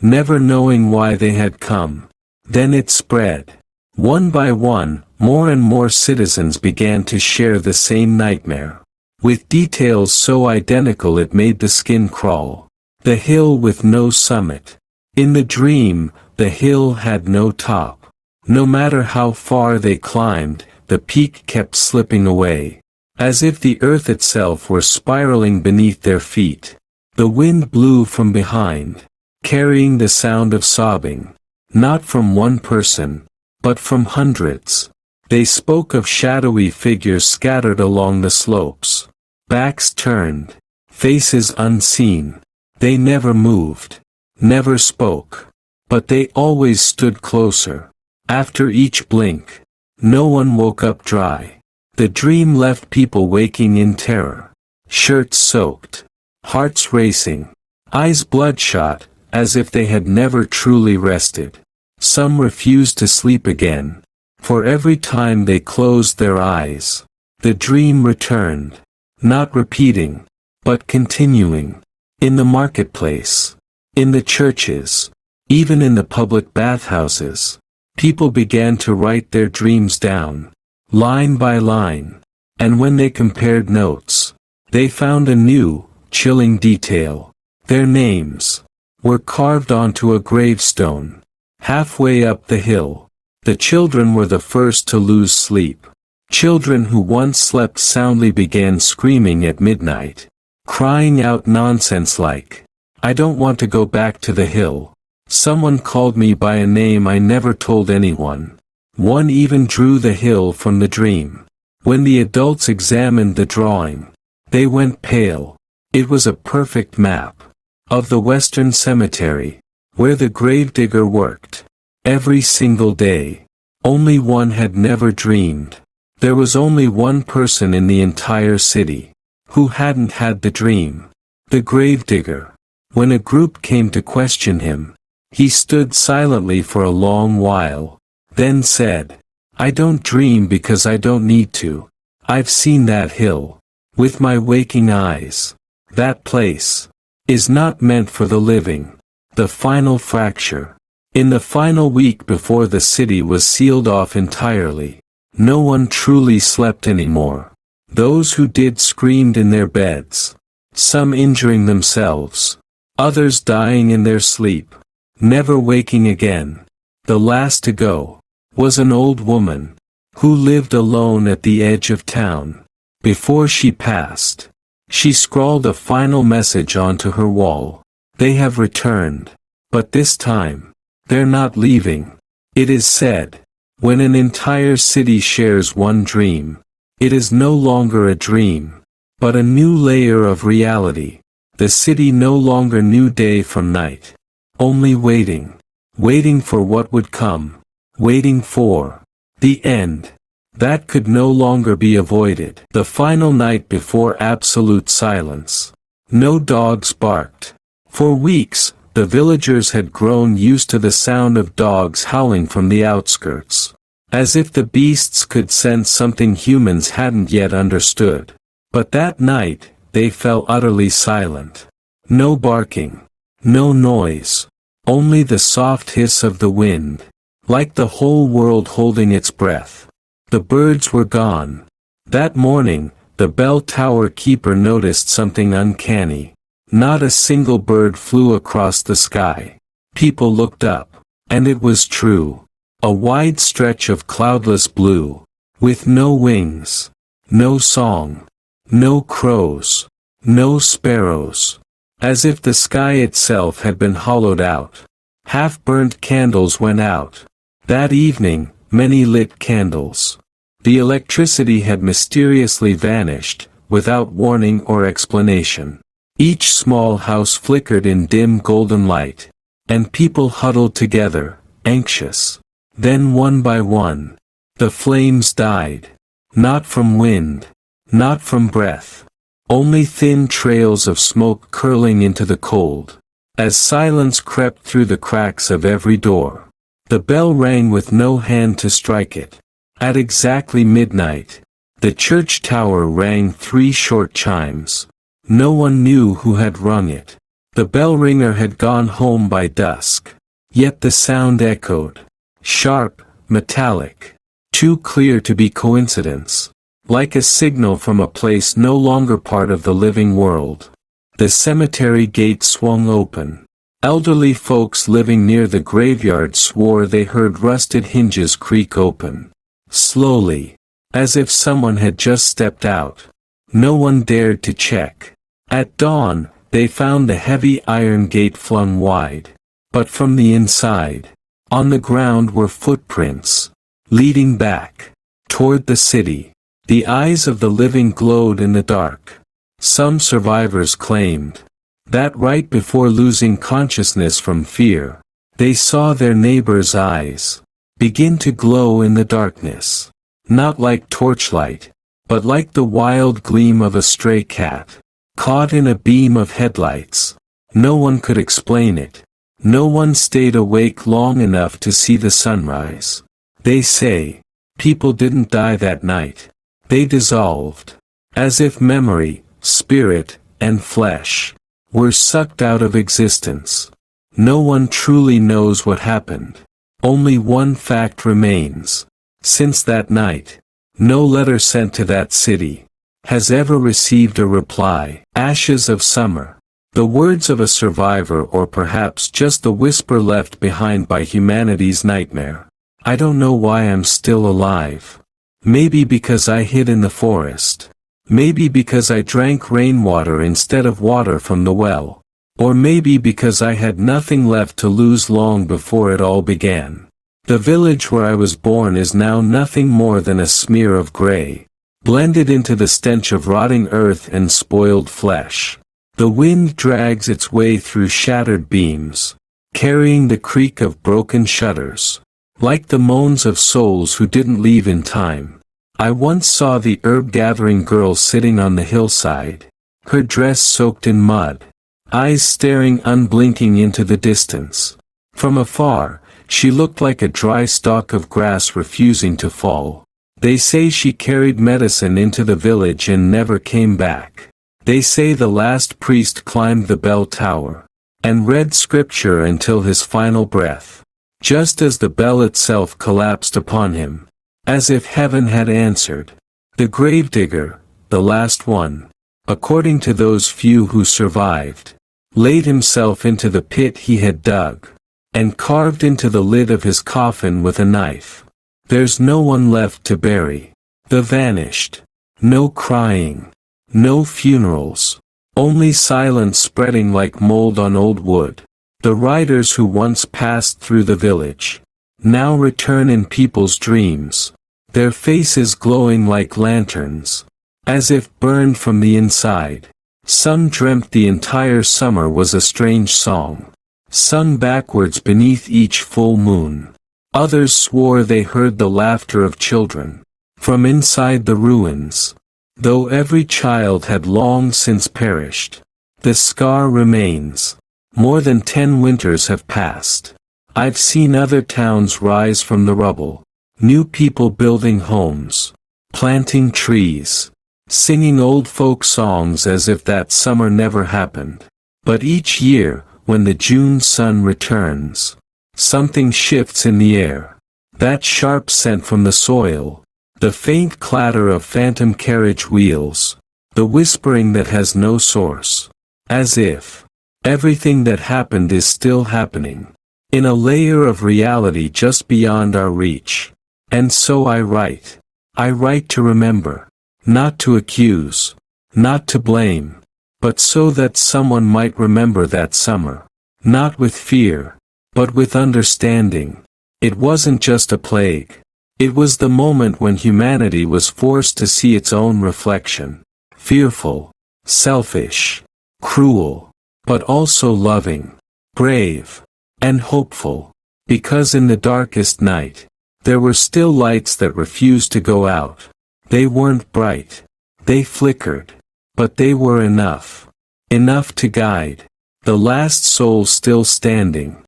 never knowing why they had come. Then it spread. One by one, more and more citizens began to share the same nightmare, with details so identical it made the skin crawl. The hill with no summit. In the dream, the hill had no top. No matter how far they climbed, the peak kept slipping away, as if the earth itself were spiraling beneath their feet. The wind blew from behind, carrying the sound of sobbing, not from one person, but from hundreds. They spoke of shadowy figures scattered along the slopes, backs turned, faces unseen. They never moved, never spoke, but they always stood closer. After each blink, no one woke up dry. The dream left people waking in terror, shirts soaked, hearts racing, eyes bloodshot, as if they had never truly rested. Some refused to sleep again, for every time they closed their eyes, the dream returned, not repeating, but continuing. In the marketplace, in the churches, even in the public bathhouses, people began to write their dreams down, line by line, and when they compared notes, they found a new, chilling detail. Their names were carved onto a gravestone. Halfway up the hill, the children were the first to lose sleep. Children who once slept soundly began screaming at midnight, crying out nonsense like, "I don't want to go back to the hill." Someone called me by a name I never told anyone. One even drew the hill from the dream. When the adults examined the drawing, they went pale. It was a perfect map of the Western Cemetery, where the gravedigger worked, every single day. Only one had never dreamed. There was only one person in the entire city who hadn't had the dream. The gravedigger. When a group came to question him, he stood silently for a long while, then said, "I don't dream because I don't need to. I've seen that hill with my waking eyes. That place is not meant for the living." The final fracture. In the final week before the city was sealed off entirely, no one truly slept anymore. Those who did screamed in their beds, some injuring themselves, others dying in their sleep, never waking again. The last to go was an old woman who lived alone at the edge of town. Before she passed, she scrawled a final message onto her wall. "They have returned, but this time, they're not leaving." It is said, when an entire city shares one dream, it is no longer a dream, but a new layer of reality. The city no longer knew day from night. Only waiting. Waiting for what would come. Waiting for the end. That could no longer be avoided. The final night before absolute silence. No dogs barked. For weeks, the villagers had grown used to the sound of dogs howling from the outskirts. As if the beasts could sense something humans hadn't yet understood. But that night, they fell utterly silent. No barking. No noise. Only the soft hiss of the wind. Like the whole world holding its breath. The birds were gone. That morning, the bell tower keeper noticed something uncanny. Not a single bird flew across the sky. People looked up. And it was true. A wide stretch of cloudless blue. With no wings. No song. No crows. No sparrows. As if the sky itself had been hollowed out. Half-burnt candles went out. That evening, many lit candles. The electricity had mysteriously vanished, without warning or explanation. Each small house flickered in dim golden light. And people huddled together, anxious. Then one by one, the flames died. Not from wind. Not from breath. Only thin trails of smoke curling into the cold. As silence crept through the cracks of every door. The bell rang with no hand to strike it. At exactly midnight, the church tower rang 3 short chimes. No one knew who had rung it. The bell ringer had gone home by dusk. Yet the sound echoed. Sharp, metallic. Too clear to be coincidence. Like a signal from a place no longer part of the living world. The cemetery gate swung open. Elderly folks living near the graveyard swore they heard rusted hinges creak open. Slowly. As if someone had just stepped out. No one dared to check. At dawn, they found the heavy iron gate flung wide. But from the inside, on the ground were footprints. Leading back. Toward the city. The eyes of the living glowed in the dark. Some survivors claimed that right before losing consciousness from fear, they saw their neighbors' eyes begin to glow in the darkness. Not like torchlight, but like the wild gleam of a stray cat, caught in a beam of headlights. No one could explain it. No one stayed awake long enough to see the sunrise. They say, people didn't die that night. They dissolved. As if memory, spirit, and flesh were sucked out of existence. No one truly knows what happened. Only one fact remains. Since that night, no letter sent to that city has ever received a reply. Ashes of summer. The words of a survivor, or perhaps just the whisper left behind by humanity's nightmare. I don't know why I'm still alive. Maybe because I hid in the forest. Maybe because I drank rainwater instead of water from the well. Or maybe because I had nothing left to lose long before it all began. The village where I was born is now nothing more than a smear of gray, blended into the stench of rotting earth and spoiled flesh. The wind drags its way through shattered beams, carrying the creak of broken shutters. Like the moans of souls who didn't leave in time. I once saw the herb-gathering girl sitting on the hillside, her dress soaked in mud, eyes staring unblinking into the distance. From afar, she looked like a dry stalk of grass refusing to fall. They say she carried medicine into the village and never came back. They say the last priest climbed the bell tower, and read scripture until his final breath. Just as the bell itself collapsed upon him. As if heaven had answered. The gravedigger, the last one, according to those few who survived, laid himself into the pit he had dug, and carved into the lid of his coffin with a knife. There's no one left to bury. The vanished. No crying. No funerals. Only silence spreading like mold on old wood. The riders who once passed through the village, now return in people's dreams, their faces glowing like lanterns, as if burned from the inside. Some dreamt the entire summer was a strange song, sung backwards beneath each full moon. Others swore they heard the laughter of children, from inside the ruins. Though every child had long since perished, the scar remains. More than 10 winters have passed. I've seen other towns rise from the rubble, new people building homes, planting trees, singing old folk songs as if that summer never happened. But each year, when the June sun returns, something shifts in the air. That sharp scent from the soil, the faint clatter of phantom carriage wheels, the whispering that has no source. As if everything that happened is still happening, in a layer of reality just beyond our reach. And so I write. I write to remember. Not to accuse, not to blame, but so that someone might remember that summer. Not with fear, but with understanding. It wasn't just a plague. It was the moment when humanity was forced to see its own reflection. Fearful, selfish, cruel, but also loving, brave, and hopeful. Because in the darkest night, there were still lights that refused to go out. They weren't bright. They flickered. But they were enough. Enough to guide the last soul still standing,